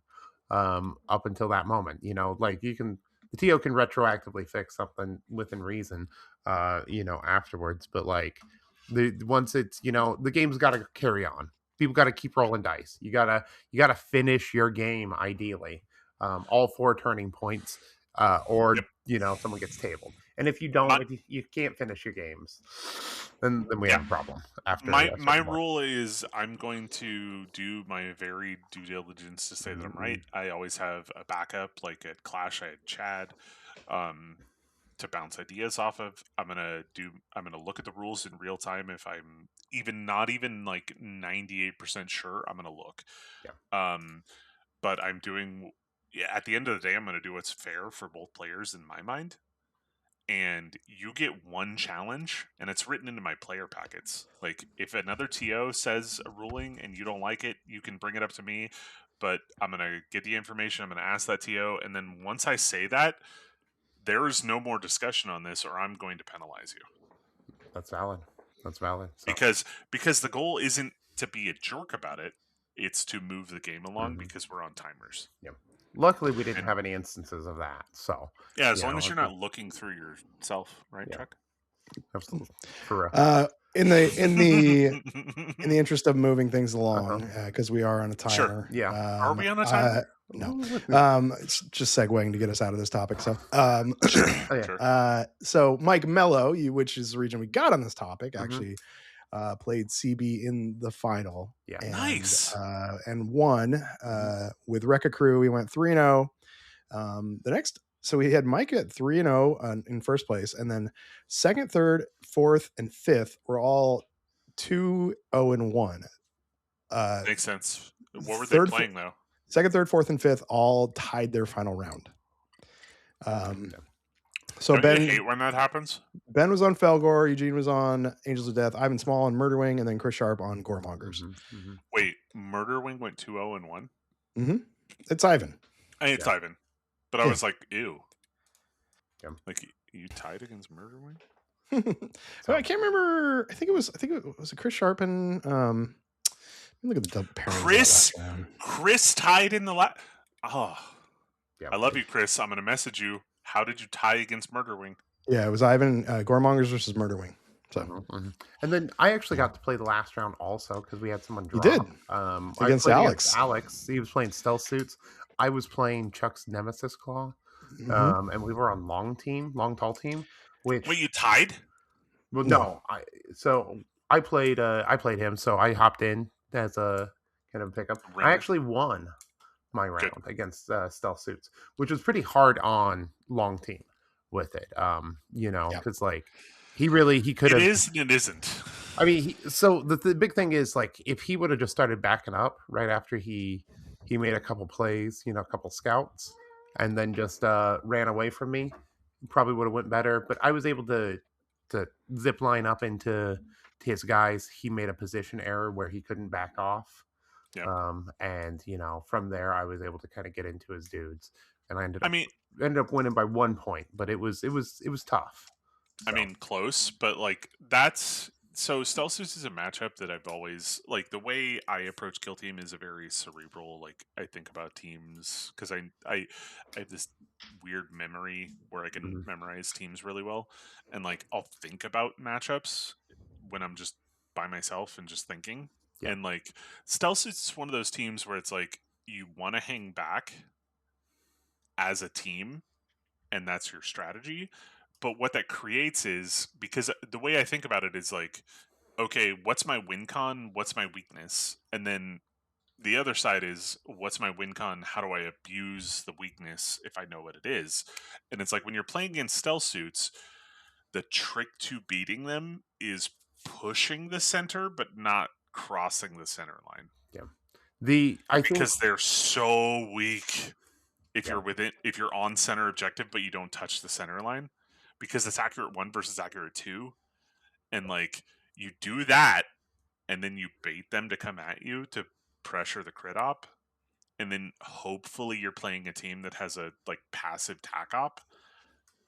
[SPEAKER 2] up until that moment, you know, like the TO can retroactively fix something within reason, you know, afterwards. But like once it's, you know, the game's got to carry on. People got to keep rolling dice. You gotta finish your game ideally. All 4 turning points, or
[SPEAKER 3] Yep.
[SPEAKER 2] you know, someone gets tabled. And if you don't, if you can't finish your games, then we have a problem. After
[SPEAKER 3] my rule is I'm going to do my very due diligence to say that I'm right. I always have a backup. Like at Clash, I had Chad to bounce ideas off of. I'm gonna look at the rules in real time. If I'm not even like 98% sure, I'm gonna look.
[SPEAKER 2] Yeah.
[SPEAKER 3] But I'm doing. Yeah, at the end of the day, I'm gonna do what's fair for both players in my mind. And you get one challenge, and it's written into my player packets. Like, if another TO says a ruling and you don't like it, you can bring it up to me, but I'm going to get the information, I'm going to ask that TO, and then once I say that, there is no more discussion on this, or I'm going to penalize you.
[SPEAKER 2] That's valid. So.
[SPEAKER 3] Because the goal isn't to be a jerk about it, it's to move the game along because we're on timers.
[SPEAKER 2] Yep. Luckily, we didn't have any instances of that. So
[SPEAKER 3] yeah, as long as you're not looking through yourself, right, Chuck?
[SPEAKER 2] Absolutely. For
[SPEAKER 1] in the interest of moving things along, because we are on a timer.
[SPEAKER 3] Sure. Yeah. Are we on a timer?
[SPEAKER 1] No. It's just segueing to get us out of this topic. So, so Mike Mello, which is the region we got on this topic, actually played CB in the final.
[SPEAKER 2] Yeah.
[SPEAKER 1] And,
[SPEAKER 3] nice.
[SPEAKER 1] And won with Rekka Crew. We went 3-0. So we had Mike at 3-0 in first place, and then second, third, fourth, and fifth were all 2-0-1.
[SPEAKER 3] Makes sense. What were they playing though?
[SPEAKER 1] Second, third, fourth, and fifth all tied their final round. So
[SPEAKER 3] Don't
[SPEAKER 1] Ben,
[SPEAKER 3] you hate when that happens?
[SPEAKER 1] Ben was on Felgor, Eugene was on Angels of Death, Ivan Small on Murderwing, and then Chris Sharp on Goremongers.
[SPEAKER 3] Wait, Murderwing went 2-0-1?
[SPEAKER 1] It's Ivan.
[SPEAKER 3] It's Ivan. But I was like, ew. Yeah. Like, you tied against Murderwing?
[SPEAKER 1] I can't remember. I think it was Chris Sharp and look at the pairings.
[SPEAKER 3] Chris tied in the last. Oh, yeah. I love you, Chris. I'm gonna message you. How did you tie against Murderwing?
[SPEAKER 1] Yeah, it was Ivan Goremongers versus Murderwing. So,
[SPEAKER 2] and then I actually got to play the last round also because we had someone drop.
[SPEAKER 1] You did against Alex.
[SPEAKER 2] Alex, he was playing stealth suits. I was playing Chuck's Nemesis Claw, and we were on long tall team. Wait,
[SPEAKER 3] you tied?
[SPEAKER 2] Well, no. I played him, so I hopped in as a kind of pickup. I actually won my round against stealth suits, which was pretty hard on long team with it. You know, because like he could have.
[SPEAKER 3] It is and it isn't.
[SPEAKER 2] I mean, so the big thing is like if he would have just started backing up right after he made a couple plays, you know, a couple scouts, and then just ran away from me, probably would have went better. But I was able to zip line up into his guys. He made a position error where he couldn't back off. And from there I was able to kind of get into his dudes, and I ended
[SPEAKER 3] I
[SPEAKER 2] up
[SPEAKER 3] mean,
[SPEAKER 2] winning by 1 point, but it was tough.
[SPEAKER 3] I mean, close, but like that's so Stealth Suits is a matchup that I've always like. The way I approach Kill Team is a very cerebral. Like I think about teams because I have this weird memory where I can memorize teams really well, and like I'll think about matchups when I'm just by myself and just thinking.
[SPEAKER 2] Yeah.
[SPEAKER 3] And like Stealth Suits is one of those teams where it's like you want to hang back as a team, and that's your strategy. But what that creates is, because the way I think about it is like, okay, what's my win con? What's my weakness? And then the other side is, what's my win con? How do I abuse the weakness if I know what it is? And it's like when you're playing against Stealth Suits, the trick to beating them is pushing the center, but not crossing the center line.
[SPEAKER 2] Yeah.
[SPEAKER 3] Because they're so weak if you're on center objective, but you don't touch the center line, because it's accurate 1 versus accurate 2. And like you do that, and then you bait them to come at you to pressure the crit op, and then hopefully you're playing a team that has a like passive tac op,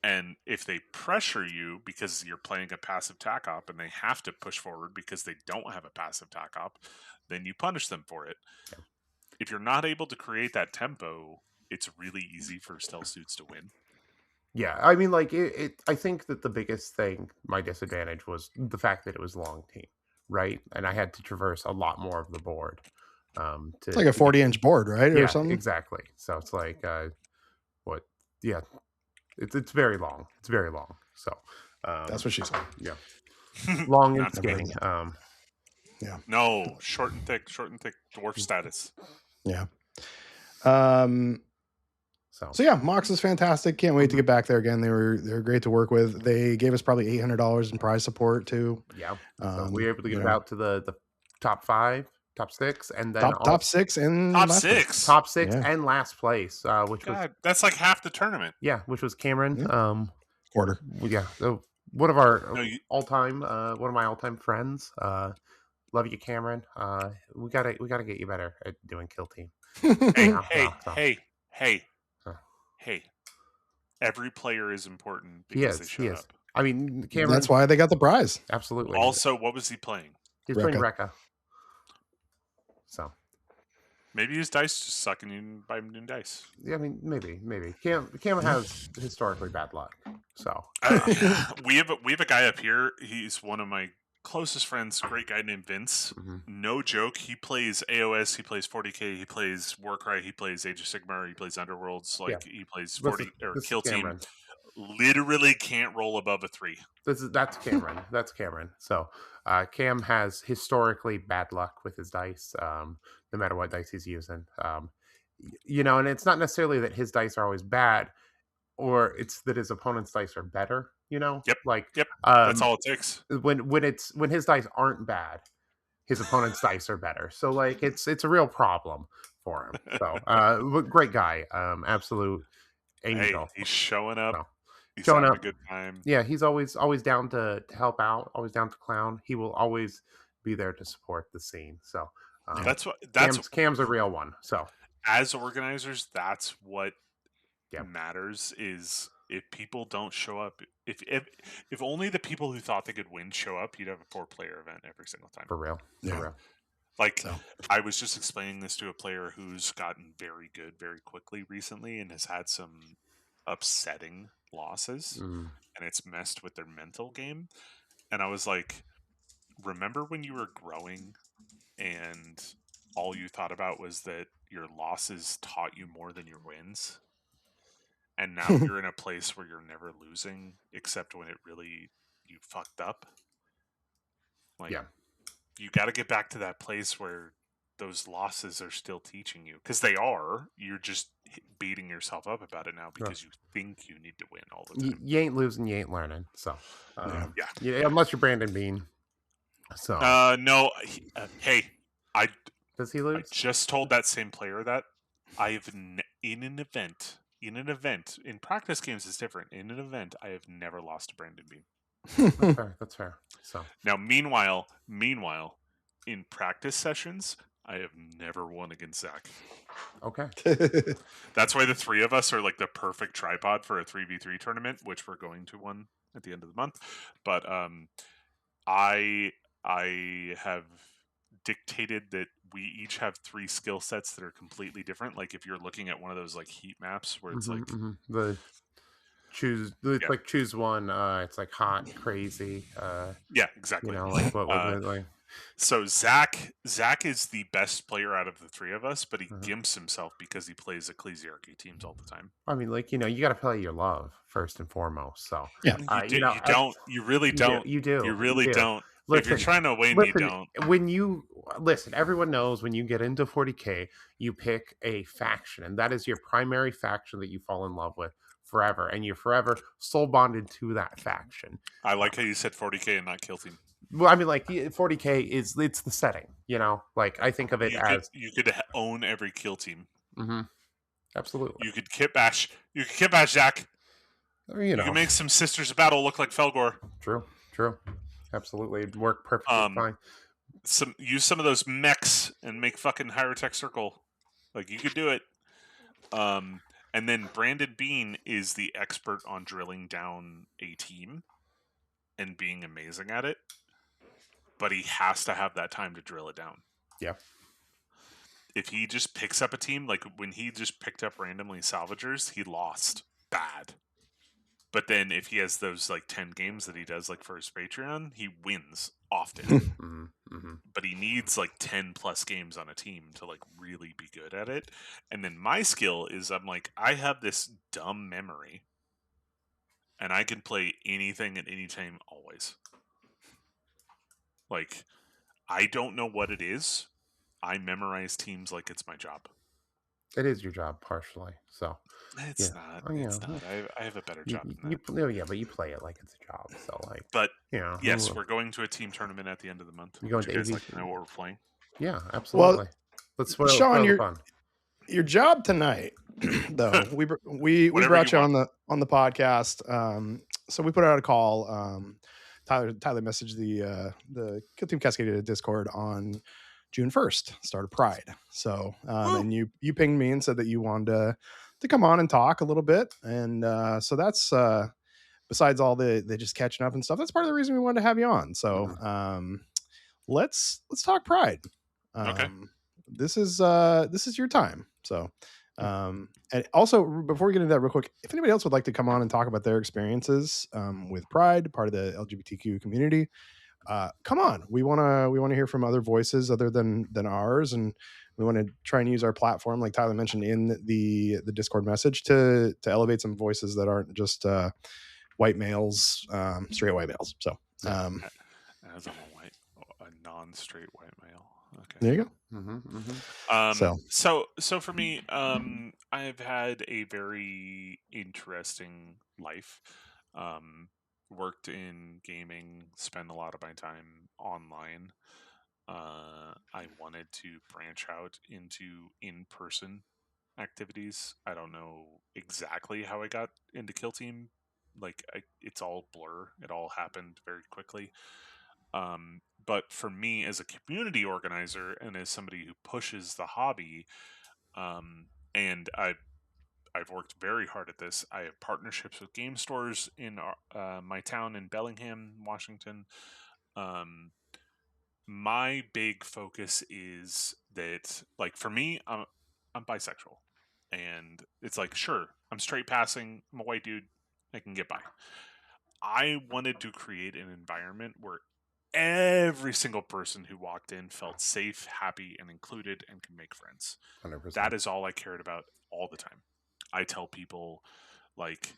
[SPEAKER 3] and if they pressure you because you're playing a passive tac op and they have to push forward because they don't have a passive tac op, then you punish them for it.
[SPEAKER 2] Yeah.
[SPEAKER 3] If you're not able to create that tempo, it's really easy for Stealth Suits to win.
[SPEAKER 2] Yeah, I mean, like I think that the biggest thing, my disadvantage, was the fact that it was long team, right? And I had to traverse a lot more of the board.
[SPEAKER 1] It's like a 40-inch board, right?
[SPEAKER 2] Yeah,
[SPEAKER 1] or something.
[SPEAKER 2] Exactly. So it's like, what? Yeah, it's very long. It's very long. So
[SPEAKER 1] that's what she said.
[SPEAKER 2] Yeah, long and skinny.
[SPEAKER 1] Yeah.
[SPEAKER 3] No, short and thick, dwarf status.
[SPEAKER 1] Yeah. So yeah, Mox is fantastic. Can't wait to get back there again. They're great to work with. They gave us probably $800 in prize support too.
[SPEAKER 2] Yeah. So we were able to get it out to the top 5, top 6, and then
[SPEAKER 1] top 6 and
[SPEAKER 3] top 6,
[SPEAKER 2] top 6 and last place, which was
[SPEAKER 3] that's like half the tournament.
[SPEAKER 2] Yeah, which was Cameron.
[SPEAKER 1] Yeah. Quarter.
[SPEAKER 2] Yeah. So one of our all-time, one of my all-time friends. Love you, Cameron. We gotta get you better at doing Kill Team.
[SPEAKER 3] Hey. Every player is important because they showed up.
[SPEAKER 2] I mean, Cameron.
[SPEAKER 1] That's why they got the prize.
[SPEAKER 2] Absolutely.
[SPEAKER 3] Also, what was he playing?
[SPEAKER 2] He's playing Rekka. So
[SPEAKER 3] maybe his dice just suck and you buy him new dice.
[SPEAKER 2] Yeah, I mean, maybe. Cam has historically bad luck. So
[SPEAKER 3] we have a guy up here. He's one of my closest friends, great guy named Vince. No joke, he plays AOS, he plays 40k, he plays Warcry, he plays Age of Sigmar, he plays Underworlds, he plays 40 or Kill Team. Literally can't roll above a 3.
[SPEAKER 2] That's Cameron. That's Cameron. So Cam has historically bad luck with his dice, no matter what dice he's using. And it's not necessarily that his dice are always bad, or it's that his opponent's dice are better.
[SPEAKER 3] Yep.
[SPEAKER 2] Yep.
[SPEAKER 3] That's all it takes.
[SPEAKER 2] When his dice aren't bad, his opponent's dice are better. So like it's a real problem for him. So great guy, absolute angel.
[SPEAKER 3] Hey, he's showing up.
[SPEAKER 2] So,
[SPEAKER 3] he's having a good time.
[SPEAKER 2] Yeah, he's always down to help out. Always down to clown. He will always be there to support the scene. So Cam's a real one. So
[SPEAKER 3] as organizers, that's what matters is. If people don't show up, if only the people who thought they could win show up, you'd have a 4-player event every single time.
[SPEAKER 2] For real.
[SPEAKER 3] Like, I was just explaining this to a player who's gotten very good very quickly recently and has had some upsetting losses, and it's messed with their mental game. And I was like, remember when you were growing and all you thought about was that your losses taught you more than your wins? And now you're in a place where you're never losing, except when you fucked up. You got to get back to that place where those losses are still teaching you, because they are. You're just beating yourself up about it now because you think you need to win all the time.
[SPEAKER 2] You ain't losing, you ain't learning. So unless you're Brandon Bean. So
[SPEAKER 3] no.
[SPEAKER 2] Does he lose?
[SPEAKER 3] I just told that same player that I've in an event. In practice games, it's different. In an event, I have never lost to Brandon Bean.
[SPEAKER 2] That's fair. So
[SPEAKER 3] now, meanwhile, in practice sessions, I have never won against Zach.
[SPEAKER 2] Okay.
[SPEAKER 3] That's why the three of us are like the perfect tripod for a 3v3 tournament, which we're going to one at the end of the month. But I have dictated that we each have 3 skill sets that are completely different. Like if you're looking at one of those like heat maps where it's like
[SPEAKER 2] the choose like choose one, it's like hot, crazy,
[SPEAKER 3] yeah, exactly.
[SPEAKER 2] You know, like what was it like?
[SPEAKER 3] So Zach is the best player out of the 3 of us, but he gimps himself because he plays ecclesiarchy teams all the time.
[SPEAKER 2] I mean, like, you know, you got to play your love first and foremost. So
[SPEAKER 3] yeah, you really don't.
[SPEAKER 2] You do.
[SPEAKER 3] You really don't.
[SPEAKER 2] Listen,
[SPEAKER 3] if you're trying to win, you don't.
[SPEAKER 2] When you listen, everyone knows when you get into 40K, you pick a faction, and that is your primary faction that you fall in love with forever, and you're forever soul bonded to that faction.
[SPEAKER 3] I like how you said 40K and not kill team.
[SPEAKER 2] Well, I mean, like 40K it's the setting, you know. Like I think of it
[SPEAKER 3] you could own every kill team.
[SPEAKER 2] Absolutely.
[SPEAKER 3] You could kit bash. You could kit bash Zach.
[SPEAKER 2] You know,
[SPEAKER 3] can make some Sisters of Battle look like Felgor.
[SPEAKER 2] True. Absolutely, it'd work perfectly fine.
[SPEAKER 3] Use some of those mechs and make fucking Hyrotech Circle. Like you could do it. And then Brandon Bean is the expert on drilling down a team and being amazing at it. But he has to have that time to drill it down.
[SPEAKER 2] Yeah.
[SPEAKER 3] If he just picks up a team, like when he just picked up randomly Salvagers, he lost bad. But then if he has those like 10 games that he does like for his Patreon, he wins often. But he needs like 10 plus games on a team to like really be good at it. And then my skill is I have this dumb memory and I can play anything at any time always. Like I don't know what it is. I memorize teams like it's my job.
[SPEAKER 2] It is your job partially. So
[SPEAKER 3] it's not. It's not. I have a better job than that.
[SPEAKER 2] But you play it like it's a job. So like,
[SPEAKER 3] but yes, we're going to a team tournament at the end of the month.
[SPEAKER 2] You going to
[SPEAKER 3] guys like to know what we're playing?
[SPEAKER 2] Yeah, absolutely.
[SPEAKER 1] Well,
[SPEAKER 2] let's
[SPEAKER 1] Shawn, your job tonight, though. we brought you on the podcast. So we put out a call. Tyler messaged the Kill Team Cascade Discord on June 1st, start of Pride. So and you pinged me and said that you wanted to come on and talk a little bit. And so that's besides all the just catching up and stuff, that's part of the reason we wanted to have you on. So let's talk Pride.
[SPEAKER 3] Okay.
[SPEAKER 1] This is your time. So and also before we get into that real quick, if anybody else would like to come on and talk about their experiences with Pride, part of the LGBTQ community, come on. We want to hear from other voices other than ours, and we want to try and use our platform, like Tyler mentioned in the Discord message, to elevate some voices that aren't just white males, straight white males. So
[SPEAKER 3] as a non-straight white male. Okay.
[SPEAKER 1] There you go.
[SPEAKER 3] So for me, I've had a very interesting life. Worked in gaming, spent a lot of my time online. I wanted to branch out into in-person activities. I don't know exactly how I got into Kill Team. It's all blur. It all happened very quickly. But for me as a community organizer and as somebody who pushes the hobby, and I've worked very hard at this. I have partnerships with game stores in my town in Bellingham, Washington. My big focus is that, like, for me, I'm bisexual, and it's like, sure, I'm straight passing. I'm a white dude. I can get by. I wanted to create an environment where every single person who walked in felt safe, happy, and included, and can make friends.
[SPEAKER 2] 100%.
[SPEAKER 3] That is all I cared about all the time. I tell people, like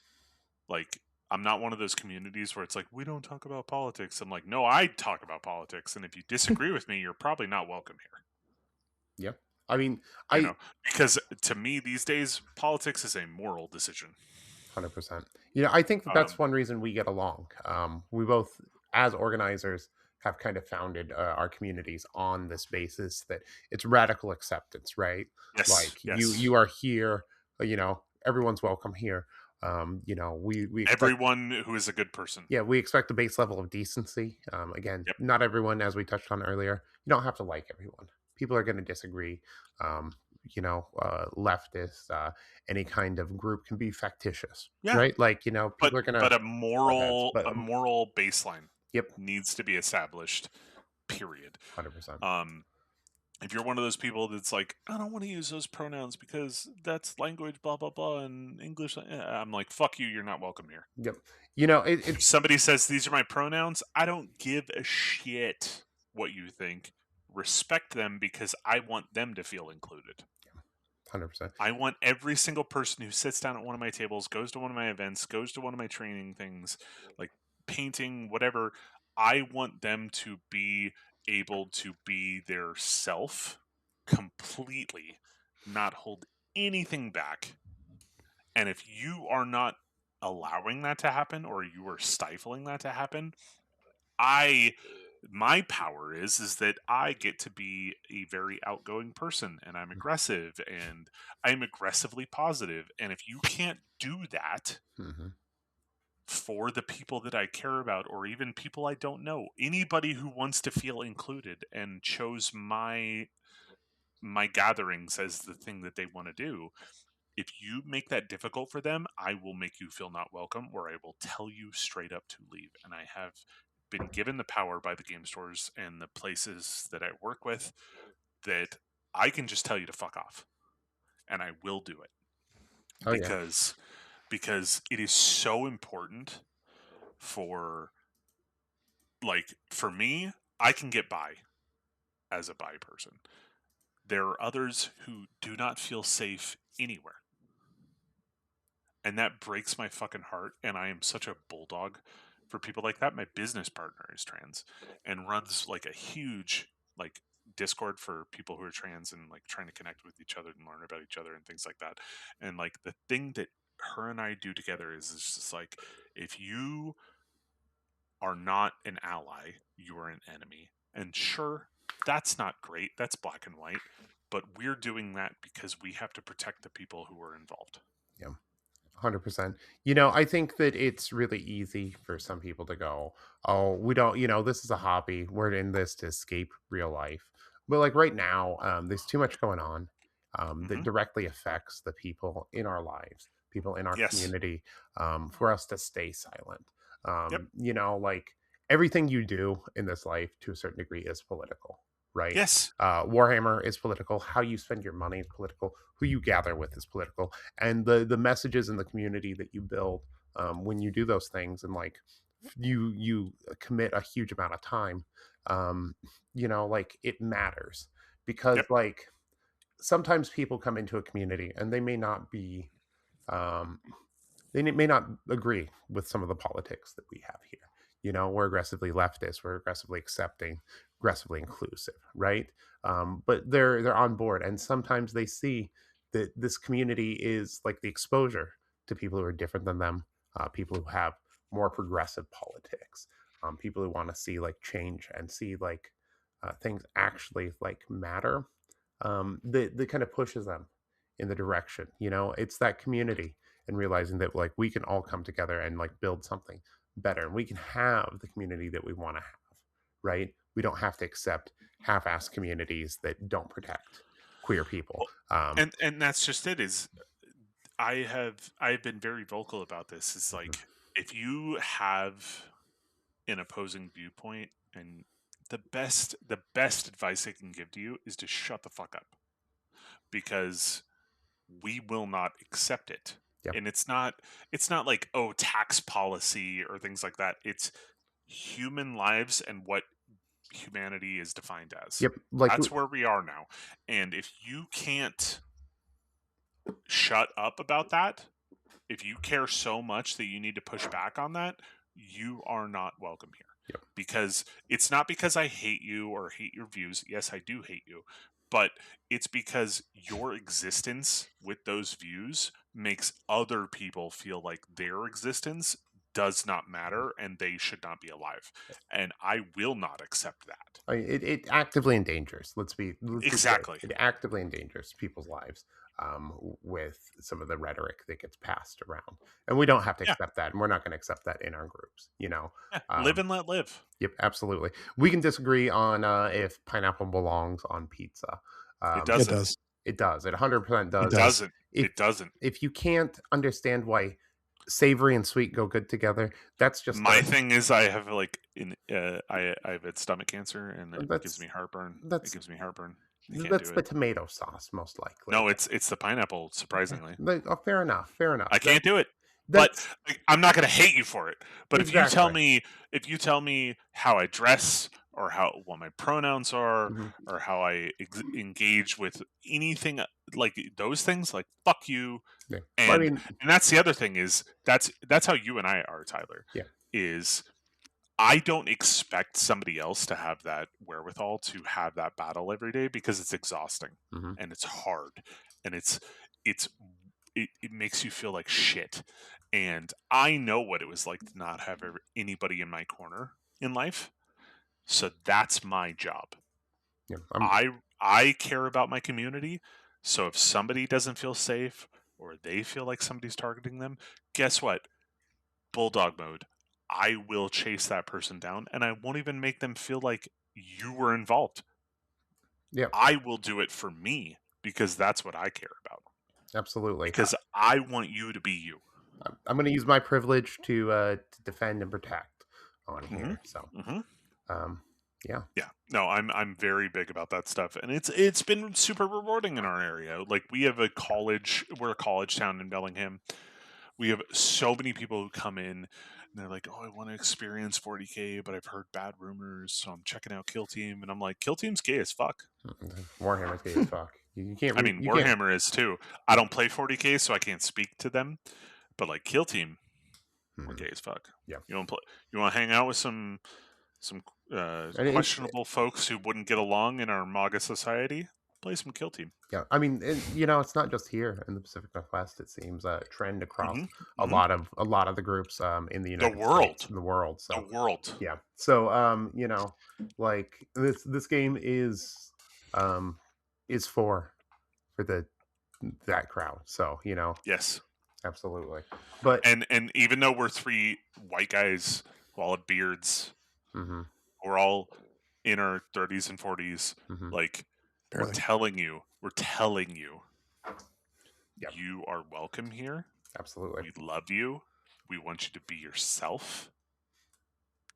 [SPEAKER 3] I'm not one of those communities where it's like, we don't talk about politics. I'm like, no, I talk about politics, and if you disagree with me, you're probably not welcome here.
[SPEAKER 2] Yep. I mean,
[SPEAKER 3] because to me these days, politics is a moral decision.
[SPEAKER 2] 100%. I think that's one reason we get along. We both, as organizers, have kind of founded our communities on this basis that it's radical acceptance, right?
[SPEAKER 3] Yes.
[SPEAKER 2] You are here, everyone's welcome here. We expect,
[SPEAKER 3] everyone who is a good person.
[SPEAKER 2] Yeah, we expect a base level of decency. Again, Not everyone, as we touched on earlier, you don't have to like everyone. people are going to disagree. Leftist, any kind of group can be factitious, right? Like, people are going to
[SPEAKER 3] but a
[SPEAKER 2] butt heads,
[SPEAKER 3] moral
[SPEAKER 2] but
[SPEAKER 3] baseline
[SPEAKER 2] yep,
[SPEAKER 3] needs to be established, period.
[SPEAKER 2] 100%.
[SPEAKER 3] If you're one of those people that's like, I don't want to use those pronouns because that's language, blah blah blah, and English, I'm like, fuck you, you're not welcome here.
[SPEAKER 2] Yep.
[SPEAKER 3] If somebody says these are my pronouns, I don't give a shit what you think. Respect them because I want them to feel included.
[SPEAKER 2] 100%.
[SPEAKER 3] I want every single person who sits down at one of my tables, goes to one of my events, goes to one of my training things, like painting, whatever. I want them to be able to be their self completely, not hold anything back. And if you are not allowing that to happen, or you are stifling that to happen, my power is that I get to be a very outgoing person, and I'm aggressive, and I'm aggressively positive. And if you can't do that for the people that I care about, or even people I don't know, anybody who wants to feel included and chose my gatherings as the thing that they want to do, if you make that difficult for them, I will make you feel not welcome, or I will tell you straight up to leave. And I have been given the power by the game stores and the places that I work with that I can just tell you to fuck off. And I will do it.
[SPEAKER 2] Oh,
[SPEAKER 3] because it is so important for me, I can get by as a bi person. There are others who do not feel safe anywhere. And that breaks my fucking heart. And I am such a bulldog for people like that. My business partner is trans and runs like a huge Discord for people who are trans and like trying to connect with each other and learn about each other and things like that. And like the thing that her and I do together is just like, if you are not an ally, you are an enemy. And sure, that's not great. That's black and white. But we're doing that because we have to protect the people who are involved.
[SPEAKER 2] Yeah. 100%. I think that it's really easy for some people to go, oh, we don't, this is a hobby. We're in this to escape real life. But like right now, there's too much going on that directly affects the people in our lives, people in our community, for us to stay silent. Like everything you do in this life to a certain degree is political, right?
[SPEAKER 3] Yes.
[SPEAKER 2] Warhammer is political. How you spend your money is political. Who you gather with is political. And the messages in the community that you build when you do those things, and like you commit a huge amount of time, like it matters, because like sometimes people come into a community and they may not be they may not agree with some of the politics that we have here. We're aggressively leftist, we're aggressively accepting, aggressively inclusive, right? But they're on board, and sometimes they see that this community is like the exposure to people who are different than them, people who have more progressive politics, people who want to see like change and see like things actually like matter. That kind of pushes them in the direction. It's that community, and realizing that like we can all come together and like build something better, and we can have the community that we want to have, right? We don't have to accept half-assed communities that don't protect queer people.
[SPEAKER 3] And that's just it. Is I've been very vocal about this. It's like, if you have an opposing viewpoint, and the best advice I can give to you is to shut the fuck up, because we will not accept it.
[SPEAKER 2] Yep.
[SPEAKER 3] And it's not like, oh, tax policy or things like that. It's human lives and what humanity is defined as.
[SPEAKER 2] Yep. Like,
[SPEAKER 3] that's where we are now. And if you can't shut up about that, if you care so much that you need to push back on that, you are not welcome here.
[SPEAKER 2] Yep.
[SPEAKER 3] Because it's not because I hate you or hate your views. Yes, I do hate you. But it's because your existence with those views makes other people feel like their existence does not matter and they should not be alive. And I will not accept that.
[SPEAKER 2] It actively endangers. Let's be
[SPEAKER 3] exactly.
[SPEAKER 2] It actively endangers people's lives. with some of the rhetoric that gets passed around, and we don't have to accept that, and we're not going to accept that in our groups.
[SPEAKER 3] Live and let live.
[SPEAKER 2] Yep, absolutely. We can disagree on if pineapple belongs on pizza.
[SPEAKER 1] It does.
[SPEAKER 2] It does. It 100% does.
[SPEAKER 3] It doesn't. It doesn't.
[SPEAKER 2] If you can't understand why savory and sweet go good together, that's just
[SPEAKER 3] my thing. Is I have I've had stomach cancer, and it gives me heartburn. It gives me heartburn.
[SPEAKER 2] That's the tomato sauce, most likely.
[SPEAKER 3] No, it's the pineapple. Surprisingly,
[SPEAKER 2] fair enough.
[SPEAKER 3] I can't do it, but I'm not going to hate you for it. But if you tell me how I dress, or what my pronouns are, or how I engage with anything like those things, like fuck you. Yeah. And that's the other thing is that's how you and I are, Tyler.
[SPEAKER 2] Yeah.
[SPEAKER 3] Is I don't expect somebody else to have that wherewithal to have that battle every day, because it's exhausting and it's hard and it makes you feel like shit. And I know what it was like to not have anybody in my corner in life. So that's my job. Yeah, I care about my community. So if somebody doesn't feel safe, or they feel like somebody's targeting them, guess what? Bulldog mode. I will chase that person down, and I won't even make them feel like you were involved.
[SPEAKER 2] Yeah,
[SPEAKER 3] I will do it for me, because that's what I care about.
[SPEAKER 2] Absolutely.
[SPEAKER 3] Because I want you to be you.
[SPEAKER 2] I'm going to use my privilege to defend and protect on here. So, yeah.
[SPEAKER 3] No, I'm very big about that stuff, and it's been super rewarding in our area. Like, we have we're a college town in Bellingham. We have so many people who come in, and they're like, "Oh, I want to experience 40K, but I've heard bad rumors, so I'm checking out Kill Team." And I'm like, "Kill Team's gay as fuck.
[SPEAKER 2] Warhammer's gay as fuck. You can't.
[SPEAKER 3] Warhammer is too. I don't play 40K, so I can't speak to them. But like Kill Team, we're gay as fuck.
[SPEAKER 2] Yeah.
[SPEAKER 3] You want to hang out with some questionable folks who wouldn't get along in our MAGA society? Play some Kill Team.
[SPEAKER 2] Yeah, I mean, it's not just here in the Pacific Northwest. It seems a trend across a lot of the groups in the United States, in the world. So
[SPEAKER 3] the world.
[SPEAKER 2] Yeah. So like this game is for that crowd. So
[SPEAKER 3] Yes,
[SPEAKER 2] absolutely. But
[SPEAKER 3] and even though we're three white guys who all have beards, we're all in our 30s and 40s, like. Barely. We're telling you, yep. You are welcome here.
[SPEAKER 2] Absolutely.
[SPEAKER 3] We love you. We want you to be yourself.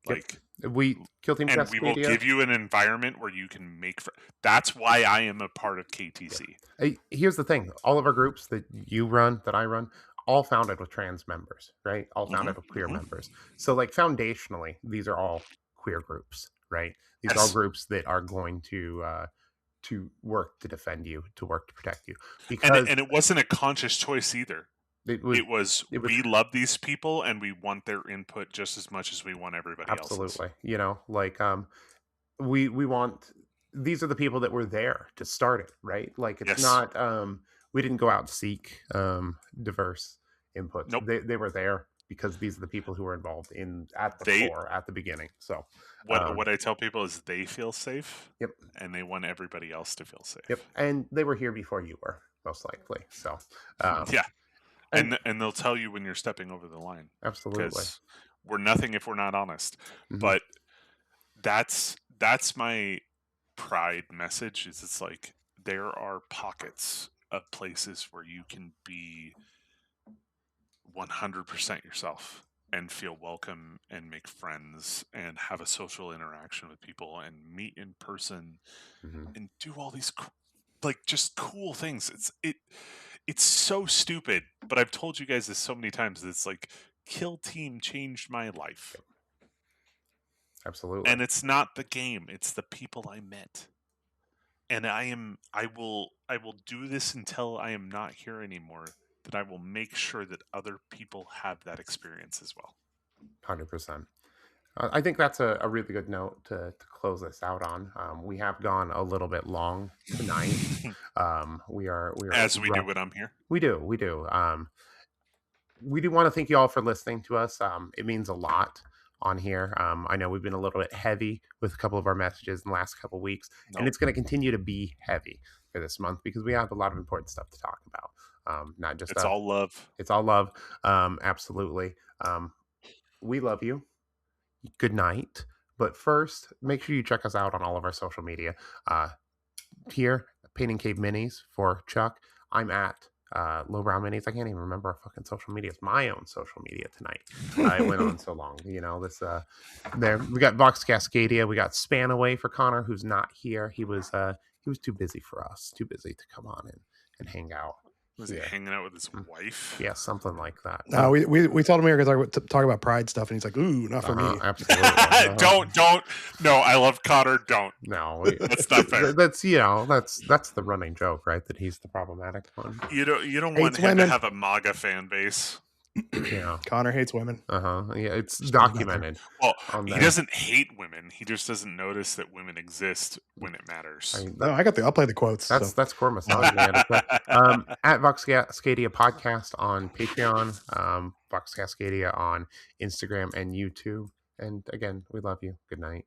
[SPEAKER 3] Like,
[SPEAKER 2] we Kill Team
[SPEAKER 3] and we will give you an environment where you can make that's why I am a part of KTC.
[SPEAKER 2] Yeah. Here's the thing. All of our groups that you run, that I run, all founded with trans members, right? All founded with queer members. So like foundationally, these are all queer groups, right? These are all groups that are going to work to defend you, to work to protect you. Because
[SPEAKER 3] and it wasn't a conscious choice either. It was we love these people, and we want their input just as much as we want everybody else's.
[SPEAKER 2] Absolutely. Like we want, these are the people that were there to start it, right? Like it's not we didn't go out and seek diverse input.
[SPEAKER 3] Nope.
[SPEAKER 2] They were there because these are the people who were involved at the beginning. So
[SPEAKER 3] what I tell people is they feel safe.
[SPEAKER 2] Yep.
[SPEAKER 3] And they want everybody else to feel safe.
[SPEAKER 2] Yep. And they were here before you were, most likely. So
[SPEAKER 3] yeah. And they'll tell you when you're stepping over the line.
[SPEAKER 2] Absolutely.
[SPEAKER 3] Because we're nothing if we're not honest. But that's my pride message, is it's like there are pockets of places where you can be 100% yourself and feel welcome and make friends and have a social interaction with people and meet in person and do all these like just cool things. It's so stupid, but I've told you guys this so many times. It's like Kill Team changed my life.
[SPEAKER 2] Absolutely.
[SPEAKER 3] And it's not the game, it's the people I met. And I will do this until I am not here anymore, that I will make sure that other people have that experience as well.
[SPEAKER 2] 100%. I think that's a really good note to close this out on. We have gone a little bit long tonight. We are
[SPEAKER 3] as we do when I'm here.
[SPEAKER 2] We do. We do want to thank you all for listening to us. It means a lot on here. I know we've been a little bit heavy with a couple of our messages in the last couple of weeks, and it's going to continue to be heavy for this month because we have a lot of important stuff to talk about. Not just
[SPEAKER 3] it's all love.
[SPEAKER 2] It's all love. Absolutely. We love you. Good night. But first, make sure you check us out on all of our social media. Here, Painting Cave Minis for Chuck. I'm at Lowbrow Minis. I can't even remember our fucking social media. It's my own social media tonight. I went on so long. This there. We got Vox Cascadia. We got Spanaway for Connor, who's not here. He was too busy for us. Too busy to come on and hang out.
[SPEAKER 3] Was he hanging out with his wife?
[SPEAKER 2] Yeah, something like that.
[SPEAKER 1] No, we told him we were going to talk about pride stuff, and he's like, "Ooh, not for me."
[SPEAKER 2] Absolutely.
[SPEAKER 3] Don't. No, I love Connor. Don't.
[SPEAKER 2] No,
[SPEAKER 3] that's not fair.
[SPEAKER 2] That's the running joke, right? That he's the problematic one.
[SPEAKER 3] You don't want him to have a MAGA fan base.
[SPEAKER 2] Yeah,
[SPEAKER 1] Connor hates women.
[SPEAKER 2] Yeah, it's documented.
[SPEAKER 3] Well, he doesn't hate women. He just doesn't notice that women exist when it matters.
[SPEAKER 1] I'll play the quotes.
[SPEAKER 2] That's core misogyny. At Vox Cascadia Podcast on Patreon, Vox Cascadia on Instagram and YouTube. And again, we love you. Good night.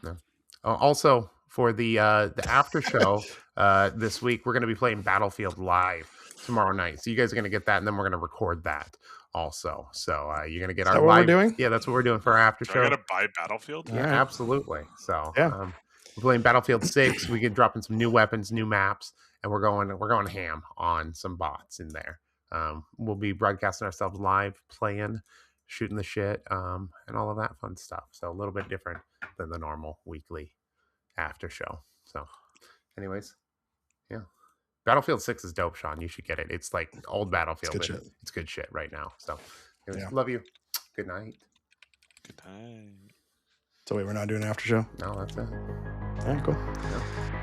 [SPEAKER 2] No. Also, for the after show this week, we're going to be playing Battlefield live tomorrow night. So you guys are going to get that, and then we're going to record that also. So you're going to get our live.
[SPEAKER 1] What we're doing?
[SPEAKER 2] Yeah, that's what we're doing for our after show.
[SPEAKER 3] I got to buy Battlefield?
[SPEAKER 2] Yeah, absolutely. So
[SPEAKER 1] yeah.
[SPEAKER 2] We're playing Battlefield 6. We get dropping some new weapons, new maps, and we're going ham on some bots in there. We'll be broadcasting ourselves live, playing, shooting the shit, and all of that fun stuff. So a little bit different than the normal weekly after show. So anyways, yeah. Battlefield 6 is dope, Sean. You should get it. It's like old Battlefield. It's good shit right now. So anyways, love you. Good night.
[SPEAKER 3] Good night.
[SPEAKER 1] So wait, we're not doing an after show?
[SPEAKER 2] No, that's it.
[SPEAKER 1] All right, cool.
[SPEAKER 2] Yeah.